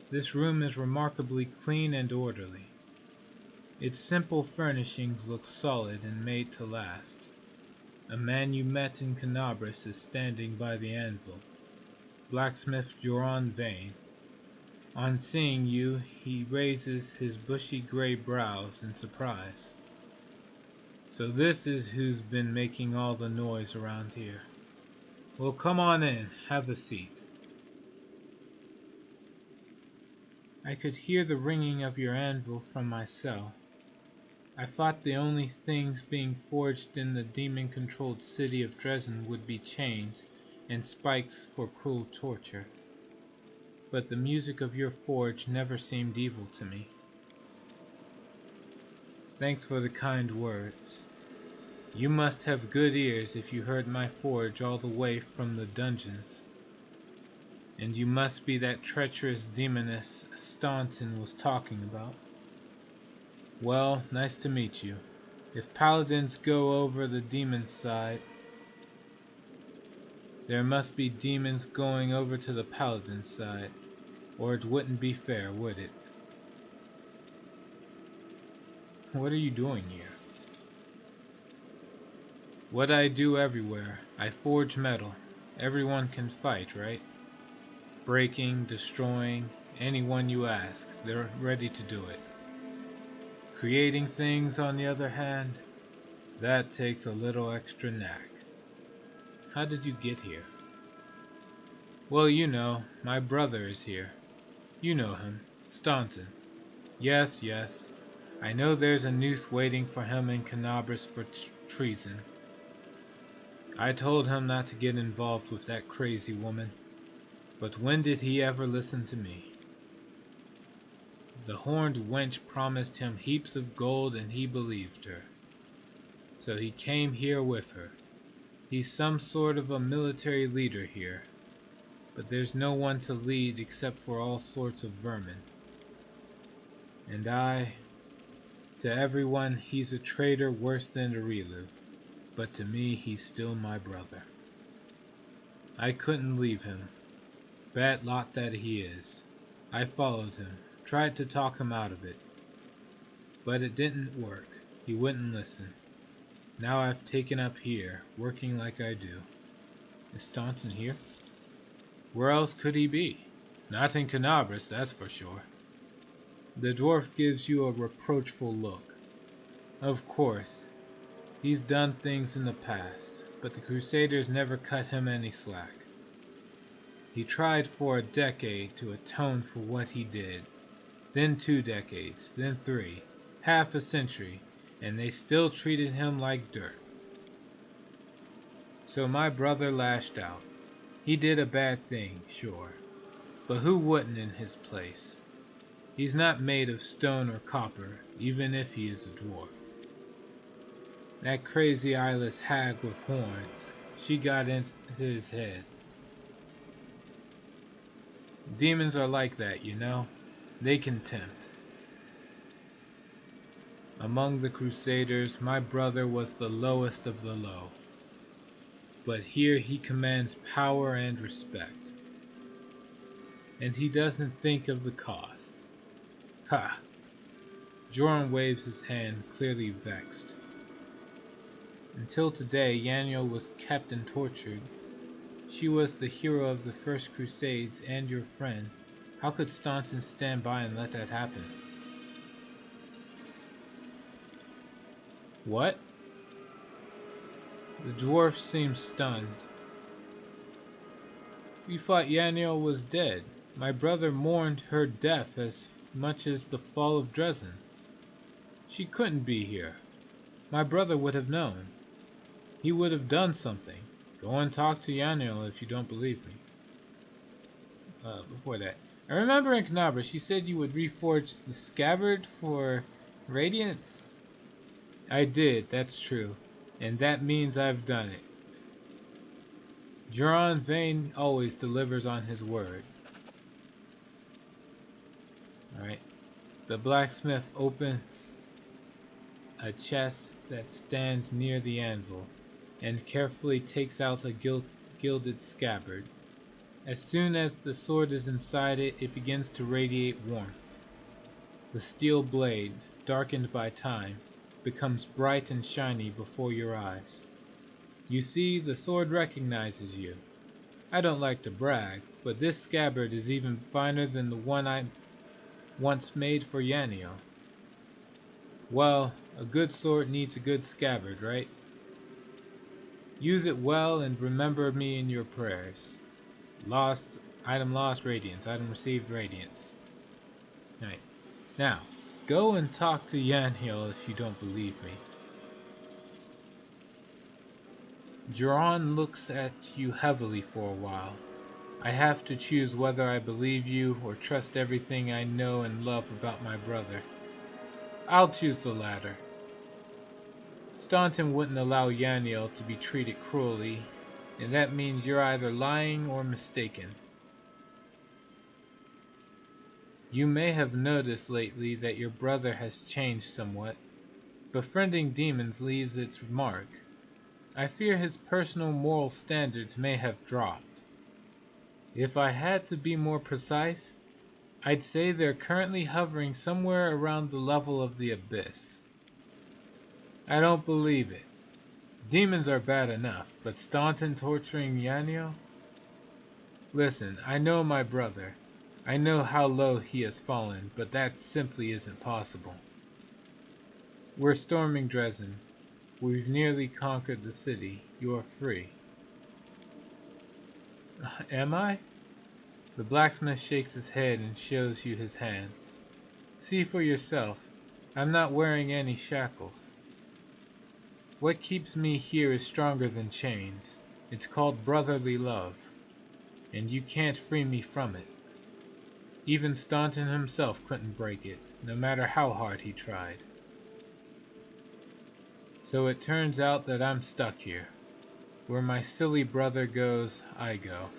this room is remarkably clean and orderly. Its simple furnishings look solid and made to last. A man you met in Canabras is standing by the anvil. Blacksmith Joran Vane. On seeing you, he raises his bushy gray brows in surprise. So this is who's been making all the noise around here. Well, come on in, have a seat. I could hear the ringing of your anvil from my cell. I thought the only things being forged in the demon-controlled city of Dresden would be chains and spikes for cruel torture. But the music of your forge never seemed evil to me. Thanks for the kind words. You must have good ears if you heard my forge all the way from the dungeons. And you must be that treacherous demoness Staunton was talking about. Well, nice to meet you. If paladins go over the demon side, there must be demons going over to the paladin side, or it wouldn't be fair, would it? What are you doing here? What I do everywhere. I forge metal. Everyone can fight, right? Breaking, destroying, anyone you ask, they're ready to do it. Creating things, on the other hand, that takes a little extra knack. How did you get here? Well, you know, my brother is here. You know him, Staunton. Yes, yes. I know there's a noose waiting for him in Canabras for treason. I told him not to get involved with that crazy woman. But when did he ever listen to me? The horned wench promised him heaps of gold and he believed her. So he came here with her. He's some sort of a military leader here. But there's no one to lead except for all sorts of vermin. And to everyone, he's a traitor worse than Arilu. But to me, he's still my brother. I couldn't leave him. Bad lot that he is. I followed him, tried to talk him out of it. But it didn't work. He wouldn't listen. Now I've taken up here, working like I do. Is Staunton here? Where else could he be? Not in Canabras, that's for sure. The dwarf gives you a reproachful look. Of course, he's done things in the past, but the Crusaders never cut him any slack. He tried for a decade to atone for what he did, then 2 decades, then 3, half a century, and they still treated him like dirt. So my brother lashed out. He did a bad thing, sure, but who wouldn't in his place? He's not made of stone or copper, even if he is a dwarf. That crazy eyeless hag with horns, she got into his head. Demons are like that, you know. They can tempt. Among the Crusaders, my brother was the lowest of the low. But here he commands power and respect. And he doesn't think of the cost. Ha! Joran waves his hand, clearly vexed. Until today, Yaniel was kept and tortured. She was the hero of the First Crusades and your friend. How could Staunton stand by and let that happen? What? The dwarf seemed stunned. We thought Yaniel was dead. My brother mourned her death as much as the fall of Dresden. She couldn't be here. My brother would have known. He would have done something. Go and talk to Yaniel if you don't believe me. Before that, I remember in Canabras she said you would reforge the scabbard for Radiance. I did, that's true. And that means I've done it. Juron Vane always delivers on his word. Alright. The blacksmith opens a chest that stands near the anvil and carefully takes out a gilded scabbard. As soon as the sword is inside it, it begins to radiate warmth. The steel blade, darkened by time, becomes bright and shiny before your eyes. You see, the sword recognizes you. I don't like to brag, but this scabbard is even finer than the one I once made for Yanio. Well, a good sword needs a good scabbard, right? Use it well and remember me in your prayers. Lost radiance. Item received radiance. Alright. Now, go and talk to Yanhiel if you don't believe me. Juron looks at you heavily for a while. I have to choose whether I believe you or trust everything I know and love about my brother. I'll choose the latter. Staunton wouldn't allow Yanniel to be treated cruelly, and that means you're either lying or mistaken. You may have noticed lately that your brother has changed somewhat. Befriending demons leaves its mark. I fear his personal moral standards may have dropped. If I had to be more precise, I'd say they're currently hovering somewhere around the level of the abyss. I don't believe it. Demons are bad enough, but Staunton torturing Yanio? Listen, I know my brother. I know how low he has fallen, but that simply isn't possible. We're storming Dresden. We've nearly conquered the city. You are free. Am I? The blacksmith shakes his head and shows you his hands. See for yourself. I'm not wearing any shackles. What keeps me here is stronger than chains. It's called brotherly love, and you can't free me from it. Even Staunton himself couldn't break it, no matter how hard he tried. So it turns out that I'm stuck here. Where my silly brother goes, I go.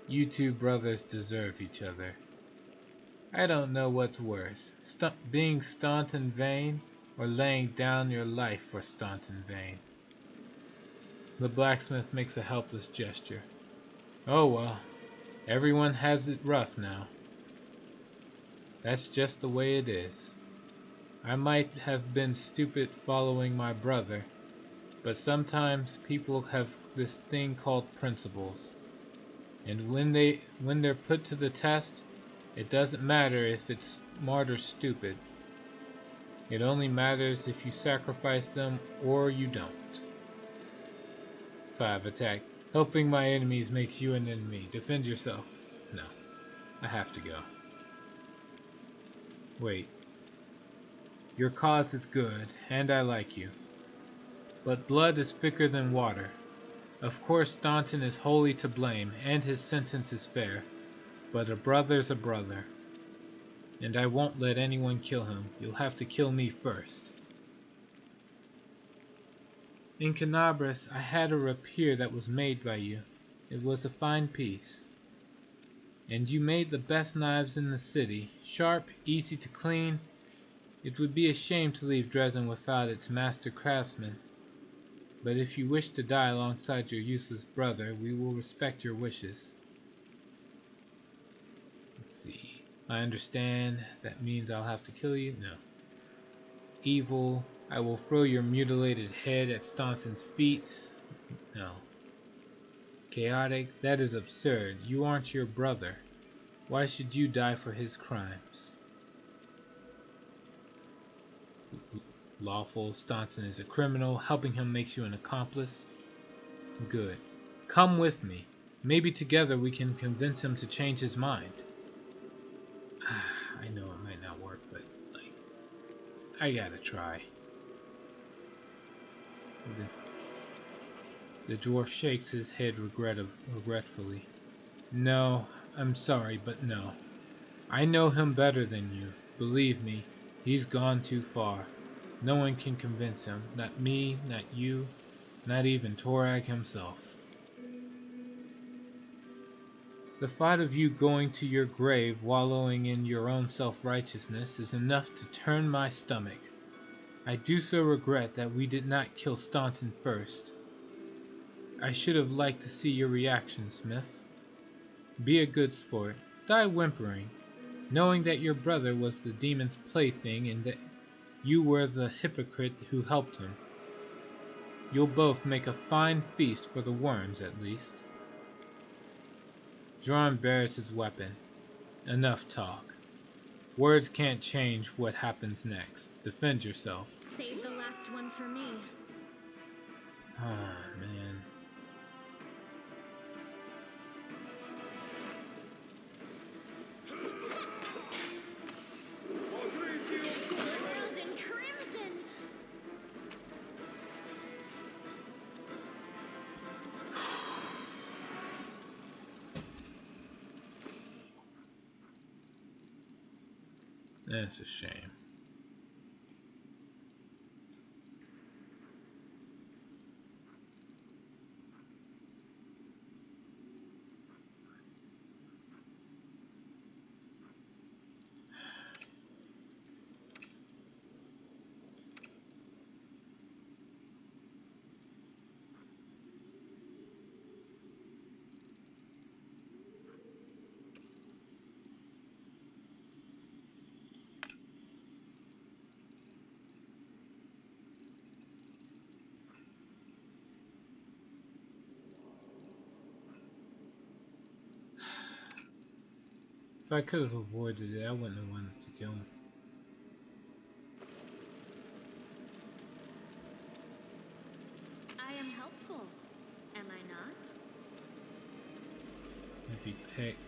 You two brothers deserve each other. I don't know what's worse, being Staunton Vane or laying down your life for Staunton Vane. The blacksmith makes a helpless gesture. Oh well, everyone has it rough now. That's just the way it is. I might have been stupid following my brother, but sometimes people have this thing called principles. And when they're put to the test, it doesn't matter if it's smart or stupid. It only matters if you sacrifice them or you don't. 5 attack. Helping my enemies makes you an enemy. Defend yourself. No. I have to go. Wait. Your cause is good, and I like you. But blood is thicker than water. Of course Staunton is wholly to blame, and his sentence is fair. But a brother's a brother. And I won't let anyone kill him. You'll have to kill me first. In Canabras, I had a rapier that was made by you. It was a fine piece. And you made the best knives in the city. Sharp, easy to clean. It would be a shame to leave Dresden without its master craftsman. But if you wish to die alongside your useless brother, we will respect your wishes. Let's see. I understand. That means I'll have to kill you? No. Evil. I will throw your mutilated head at Staunton's feet? No. Chaotic. That is absurd. You aren't your brother. Why should you die for his crimes? Lawful. Staunton is a criminal. Helping him makes you an accomplice. Good. Come with me. Maybe together we can convince him to change his mind. I know it might not work, but I gotta try. The dwarf shakes his head regretfully. No, I'm sorry, but no. I know him better than you. Believe me, he's gone too far. No one can convince him. Not me, not you, not even Torag himself. The thought of you going to your grave wallowing in your own self-righteousness is enough to turn my stomach. I do so regret that we did not kill Staunton first. I should have liked to see your reaction, Smith. Be a good sport. Die whimpering, knowing that your brother was the demon's plaything and that you were the hypocrite who helped him. You'll both make a fine feast for the worms, at least. John bares his weapon. Enough talk. Words can't change what happens next. Defend yourself. Save the last one for me. Ah, man. Emerald and crimson. That's a shame. If I could have avoided it, I wouldn't have wanted to kill him. I am helpful, am I not? If you pick,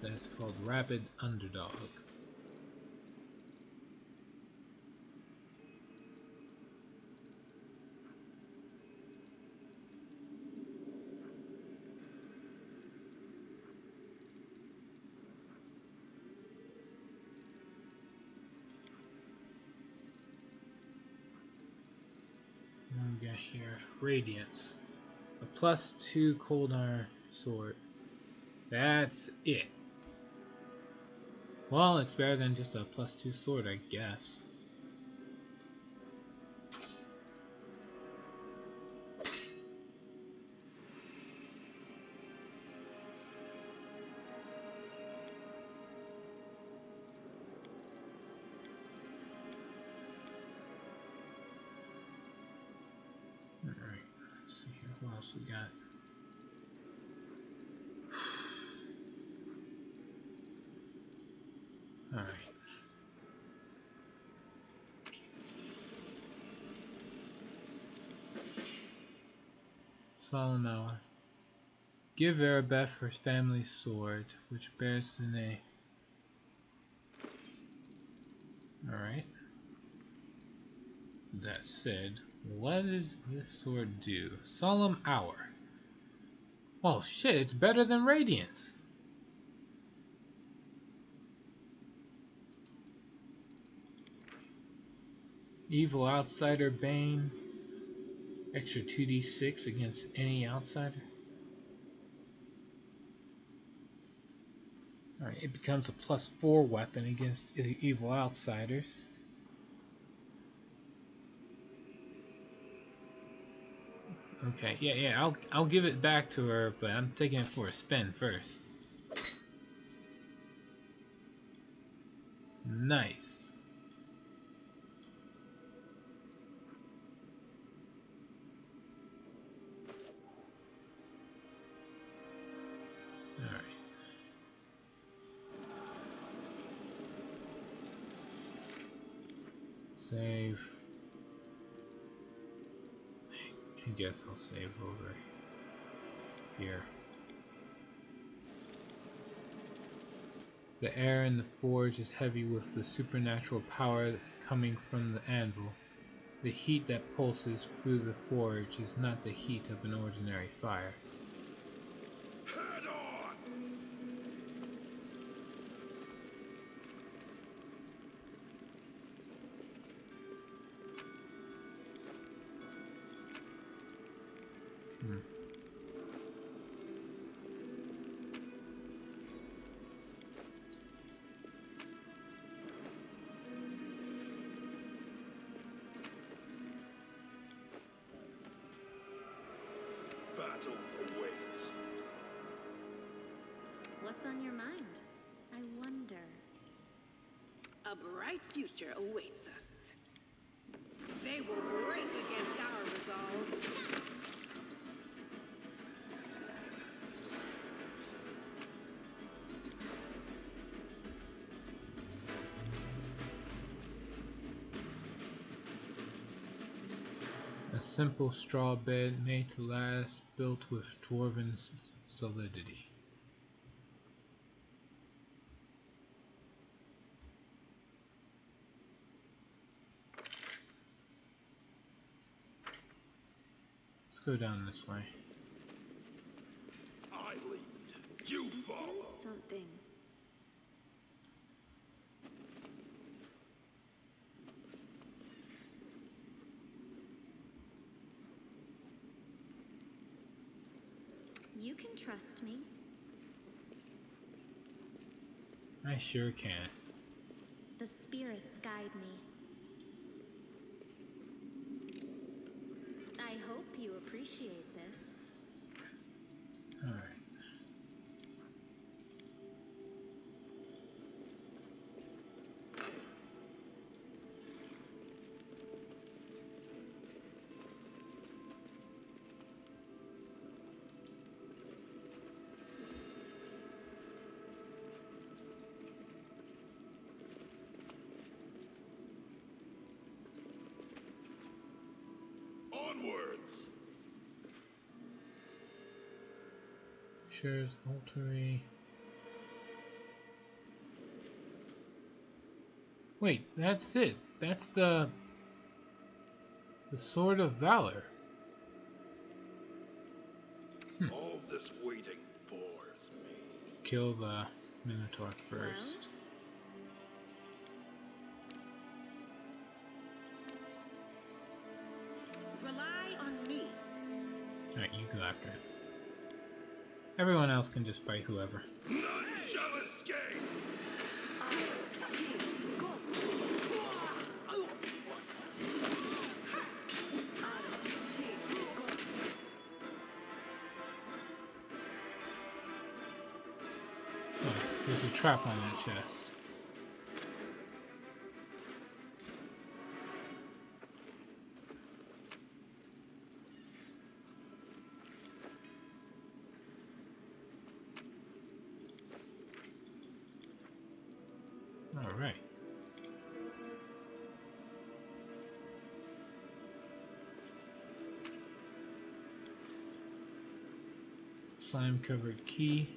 that's called Rapid Underdog. We got here Radiance, a +2 cold iron sword. That's it. Well, it's better than just a +2 sword, I guess. Alright, let's see here. What else we got? Alright. Solemn Hour. Give Erebeth her family's sword, which bears the name. Alright. That said, what does this sword do? Solemn Hour. Oh shit, it's better than Radiance. Evil Outsider Bane. Extra 2d6 against any outsider. Alright, it becomes a +4 weapon against evil outsiders. Okay, yeah, I'll give it back to her, but I'm taking it for a spin first. Nice. Alright. Save. I guess I'll save over here. The air in the forge is heavy with the supernatural power coming from the anvil. The heat that pulses through the forge is not the heat of an ordinary fire. Head on! battles await. What's on your mind? I wonder. A bright future awaits us. They will break against our resolve. A simple straw bed made to last, built with dwarven solidity. Let's go down this way. I lead. You I follow. sense something. You can trust me. I sure can. The spirits guide me. I hope you appreciate this. Alright. Onwards. Shares Volturi. Wait, that's it. That's the Sword of Valor. All this waiting bores me. Kill the Minotaur first. Rely on me. Alright, you go after it. Everyone else can just fight whoever. None shall escape. Oh, there's a trap on that chest. Alright. Slime covered key.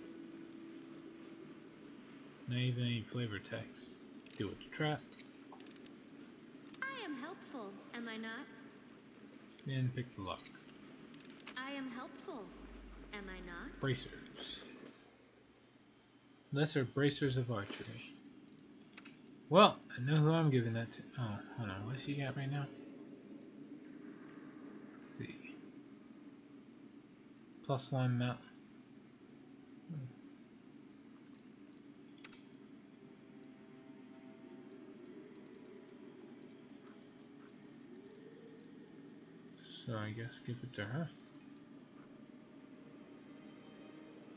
Not even any flavor text. Do it to trap. I am helpful, am I not? Then pick the lock. I am helpful, am I not? Bracers. Lesser bracers of archery. Well, I know who I'm giving that to. Oh, hold on. What's she got right now? Let's see. +1 mount. So I guess give it to her.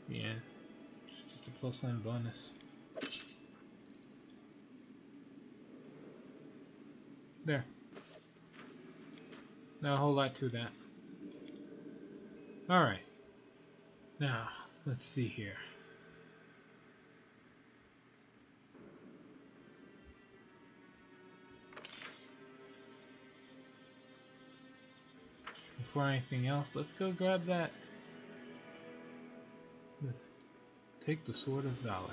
Yeah, it's just a +1 bonus. There. Not a whole lot to that. Alright. Now, let's see here. Before anything else, let's go grab that. Take the Sword of Valor.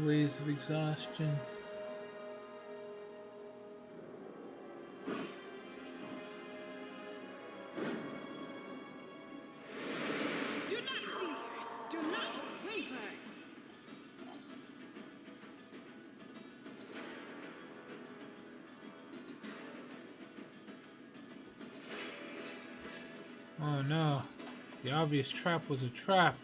Waves of exhaustion. Do not fear. Do not waver. Oh no. The obvious trap was a trap.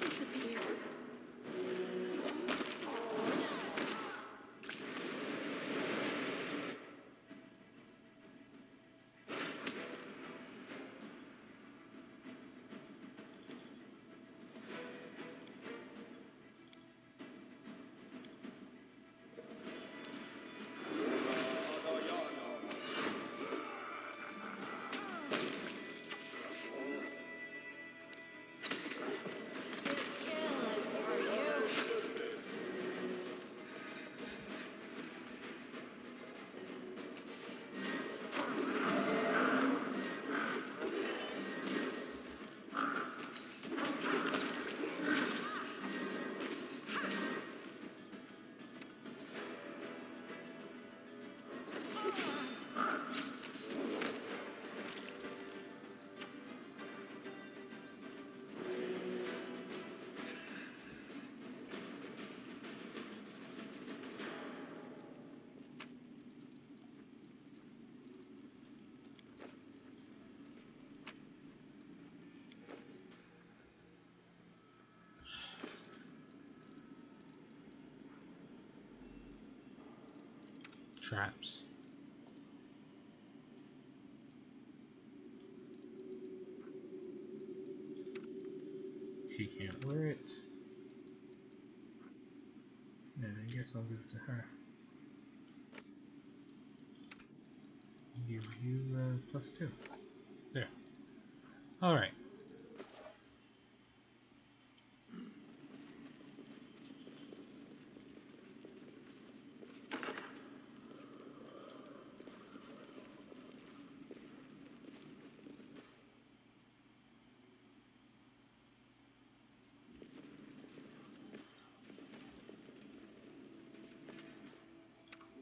Disappear. Traps. She can't wear it. Yeah, I guess I'll give it to her. Give you +2. There. Alright.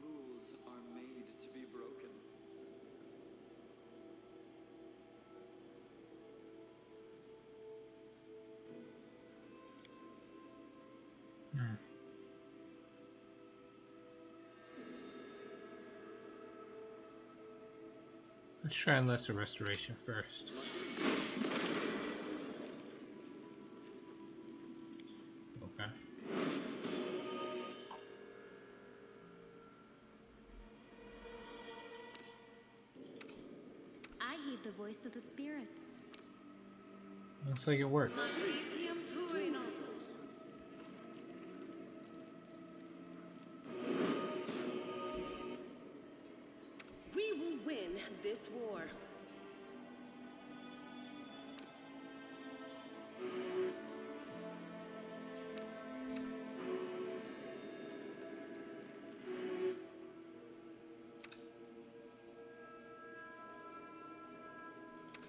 Rules are made to be broken. Let's try lesser restoration first. Okay. I heed the voice of the spirits. Looks like it works. Elysium Turinos. We will win this war.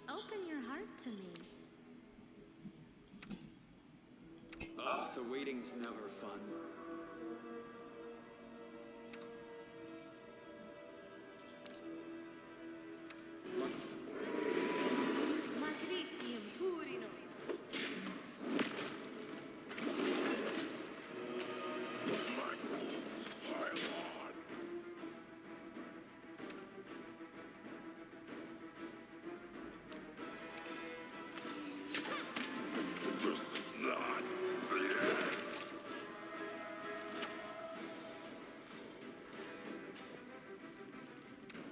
Open your heart to me. The waiting's never fun. Matritium Turinos. Black wolves pile on. This is not the end.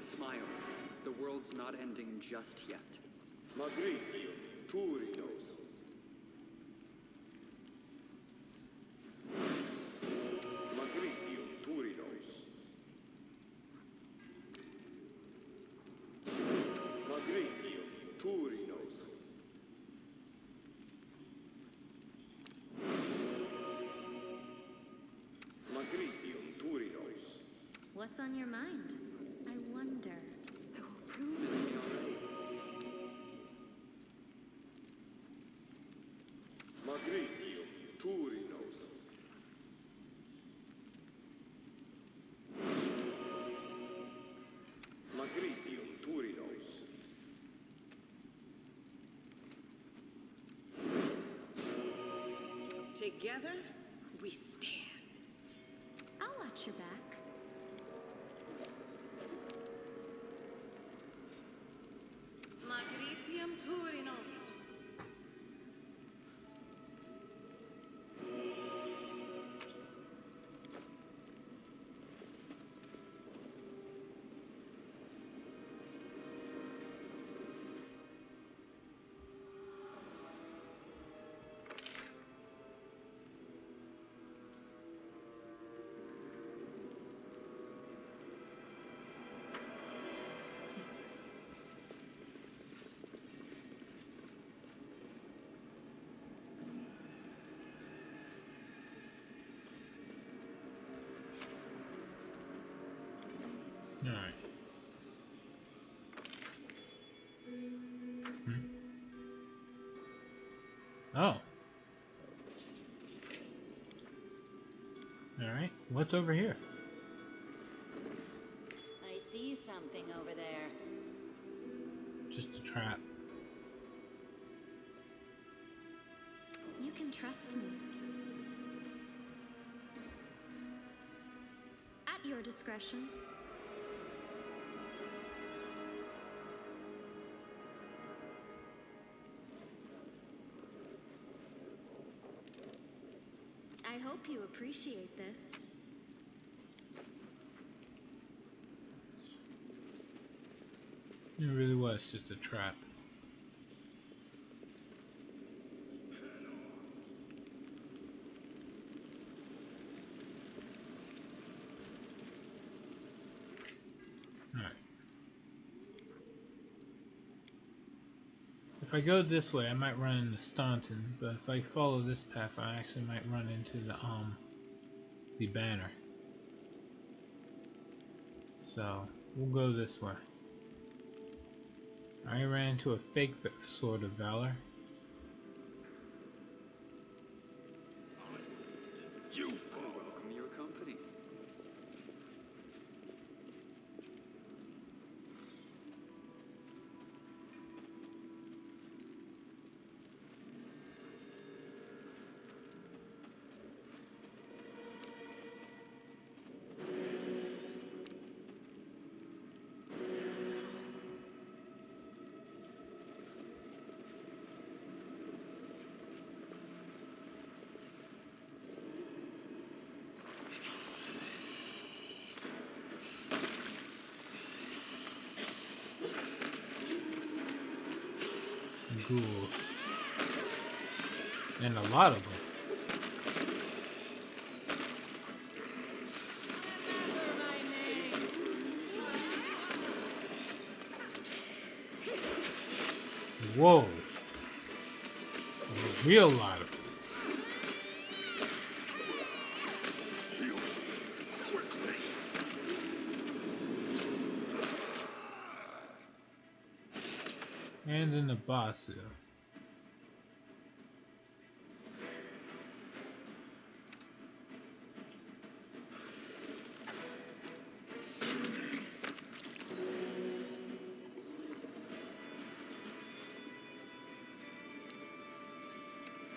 Smile. The world's not ending just yet. Magritium Turinos. Magritium Turinos. Magritium Turinos. Magritium Turinos. What's on your mind? I wonder. I will prove Miss me already? Magritium Turinos. Magritium Turinos. Together, we stand. I'll watch your back. Magritium Turinos. Alright. Oh. Alright, what's over here? I see something over there. Just a trap. You can trust me. At your discretion. I hope you appreciate this. It really was just a trap. Alright. If I go this way, I might run into Staunton, but if I follow this path, I actually might run into the banner. So, we'll go this way. I ran into a fake Sword of Valor. You Welcome your company. Ghouls. And a lot of them. Whoa. A real lot of them. And in the Basu.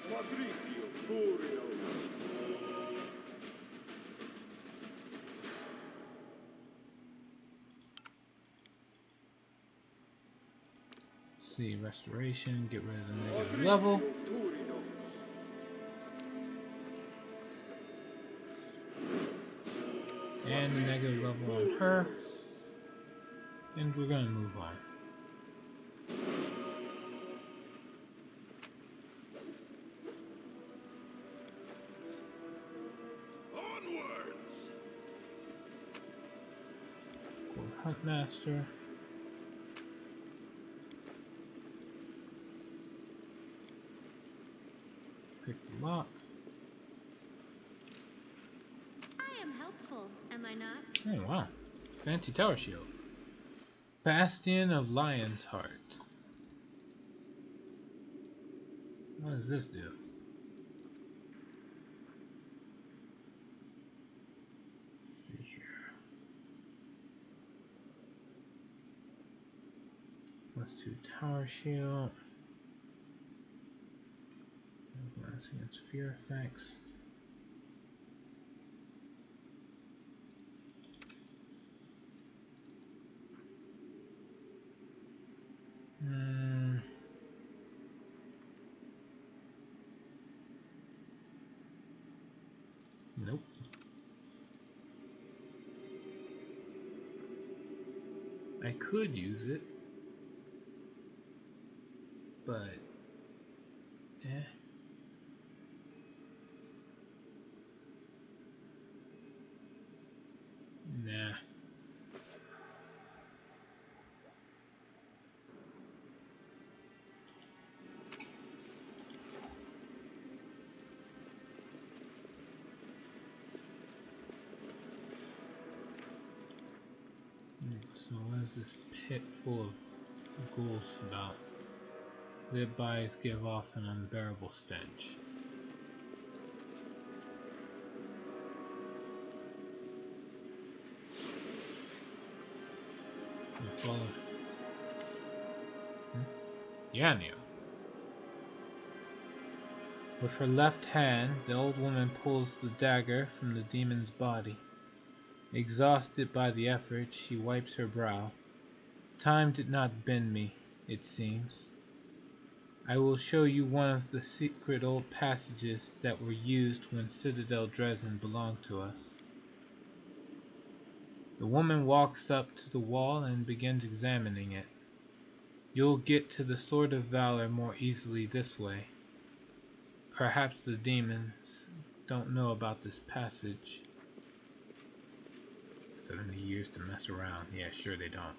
Magritium Turinos. See, restoration, get rid of the negative level. And the negative level on her. And we're gonna move on. Onwards! Huntmaster. Pick the lock. I am helpful, am I not? Oh wow. Fancy tower shield. Bastion of Lion's Heart. What does this do? Let's see here. +2 tower shield. Defense against fear effects. Nope. I could use it, but nah. So what is this pit full of ghouls about? Their bodies give off an unbearable stench. You follow? Yanya. With her left hand, the old woman pulls the dagger from the demon's body. Exhausted by the effort, she wipes her brow. Time did not bend me, it seems. I will show you one of the secret old passages that were used when Citadel Dresden belonged to us. The woman walks up to the wall and begins examining it. You'll get to the Sword of Valor more easily this way. Perhaps the demons don't know about this passage. 70 years to mess around. Yeah, sure they don't.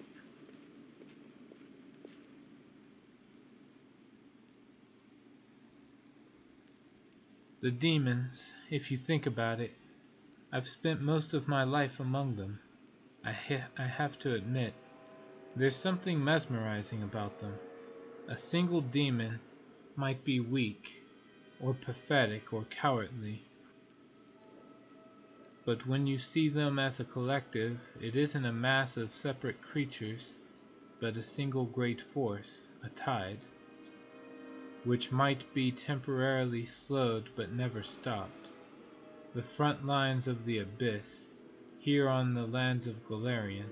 The demons, if you think about it, I've spent most of my life among them. I have to admit, there's something mesmerizing about them. A single demon might be weak, or pathetic, or cowardly. But when you see them as a collective, it isn't a mass of separate creatures, but a single great force, a tide, which might be temporarily slowed but never stopped. The front lines of the abyss, here on the lands of Golarion,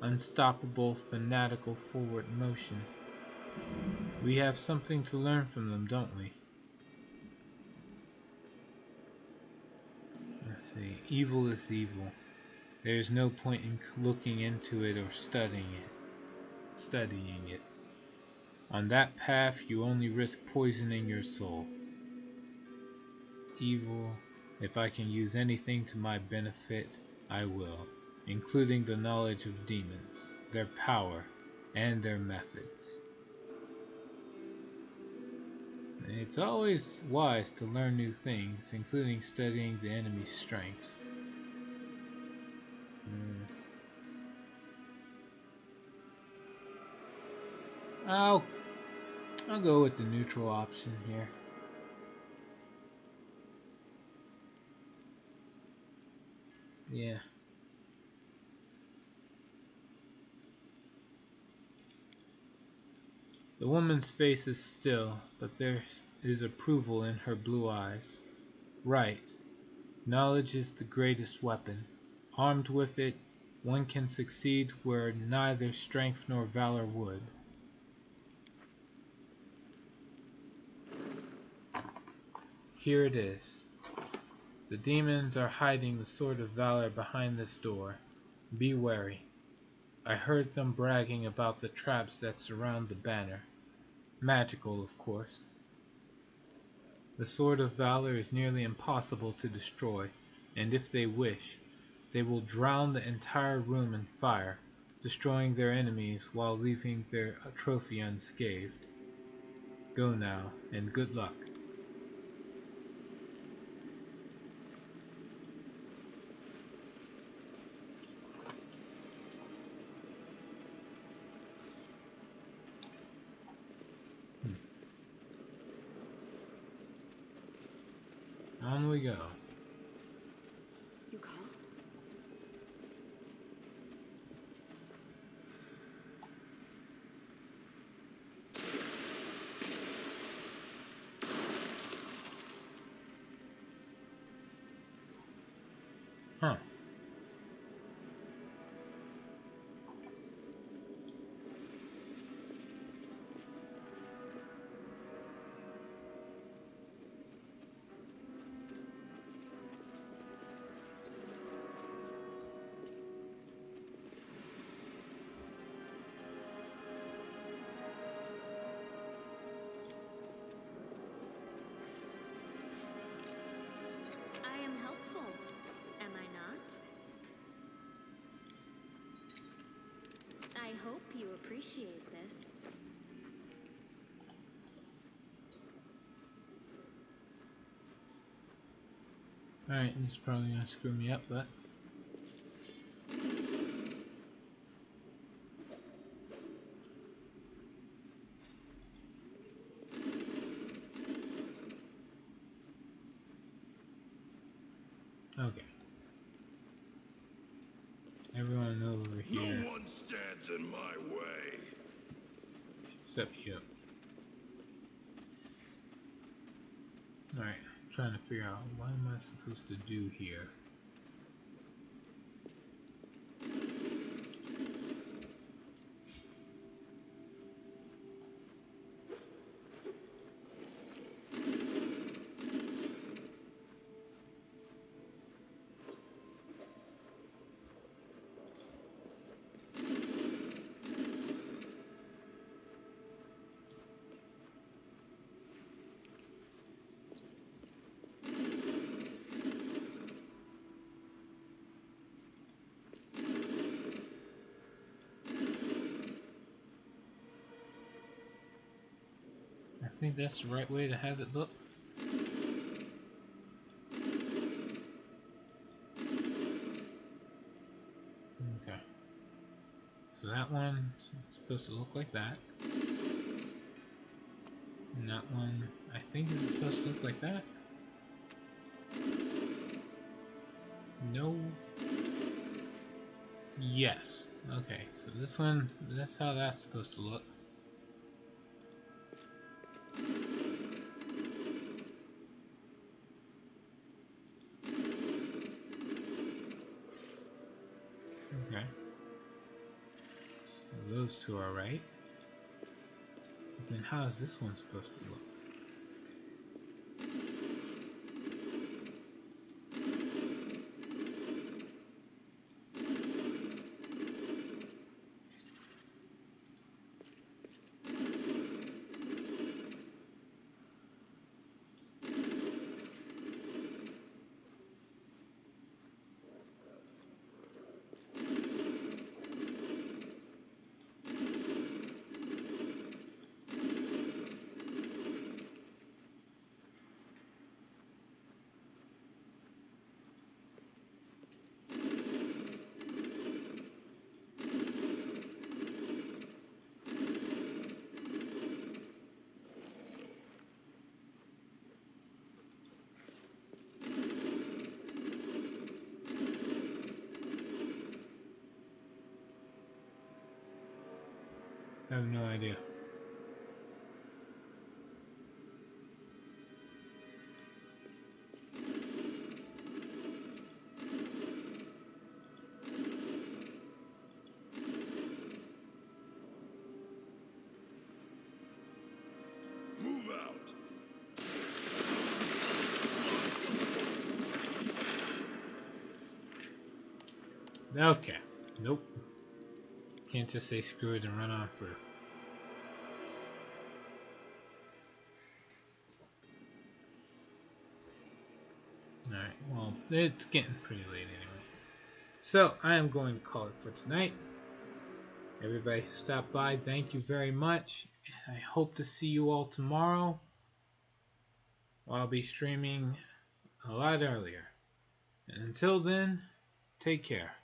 unstoppable, fanatical forward motion. We have something to learn from them, don't we? Let's see. Evil is evil. There is no point in looking into it or studying it. On that path, you only risk poisoning your soul. Evil, if I can use anything to my benefit, I will, including the knowledge of demons, their power, and their methods. It's always wise to learn new things, including studying the enemy's strengths. I'll go with the neutral option here. Yeah. The woman's face is still, but there is approval in her blue eyes. Right. Knowledge is the greatest weapon. Armed with it, one can succeed where neither strength nor valor would. Here it is. The demons are hiding the Sword of Valor behind this door. Be wary. I heard them bragging about the traps that surround the banner. Magical, of course. The Sword of Valor is nearly impossible to destroy, and if they wish, they will drown the entire room in fire, destroying their enemies while leaving their trophy unscathed. Go now, and good luck. On we go. You call? Huh. I am helpful, am I not? I hope you appreciate this. Alright, this is probably gonna screw me up, but okay. Everyone over here, No one stands in my way. except you. Alright, trying to figure out what am I supposed to do here. I think that's the right way to have it look. Okay. So that one is supposed to look like that. And that one, I think, is supposed to look like that. No. Yes. Okay, so this one, that's how that's supposed to look. Okay. So those two are right. But then how is this one supposed to look? I have no idea. Move out. Okay. Nope. Can't just say screw it and run off for. Alright, well, it's getting pretty late anyway. So, I am going to call it for tonight. Everybody who stopped by, thank you very much. And I hope to see you all tomorrow. I'll be streaming a lot earlier. And until then, take care.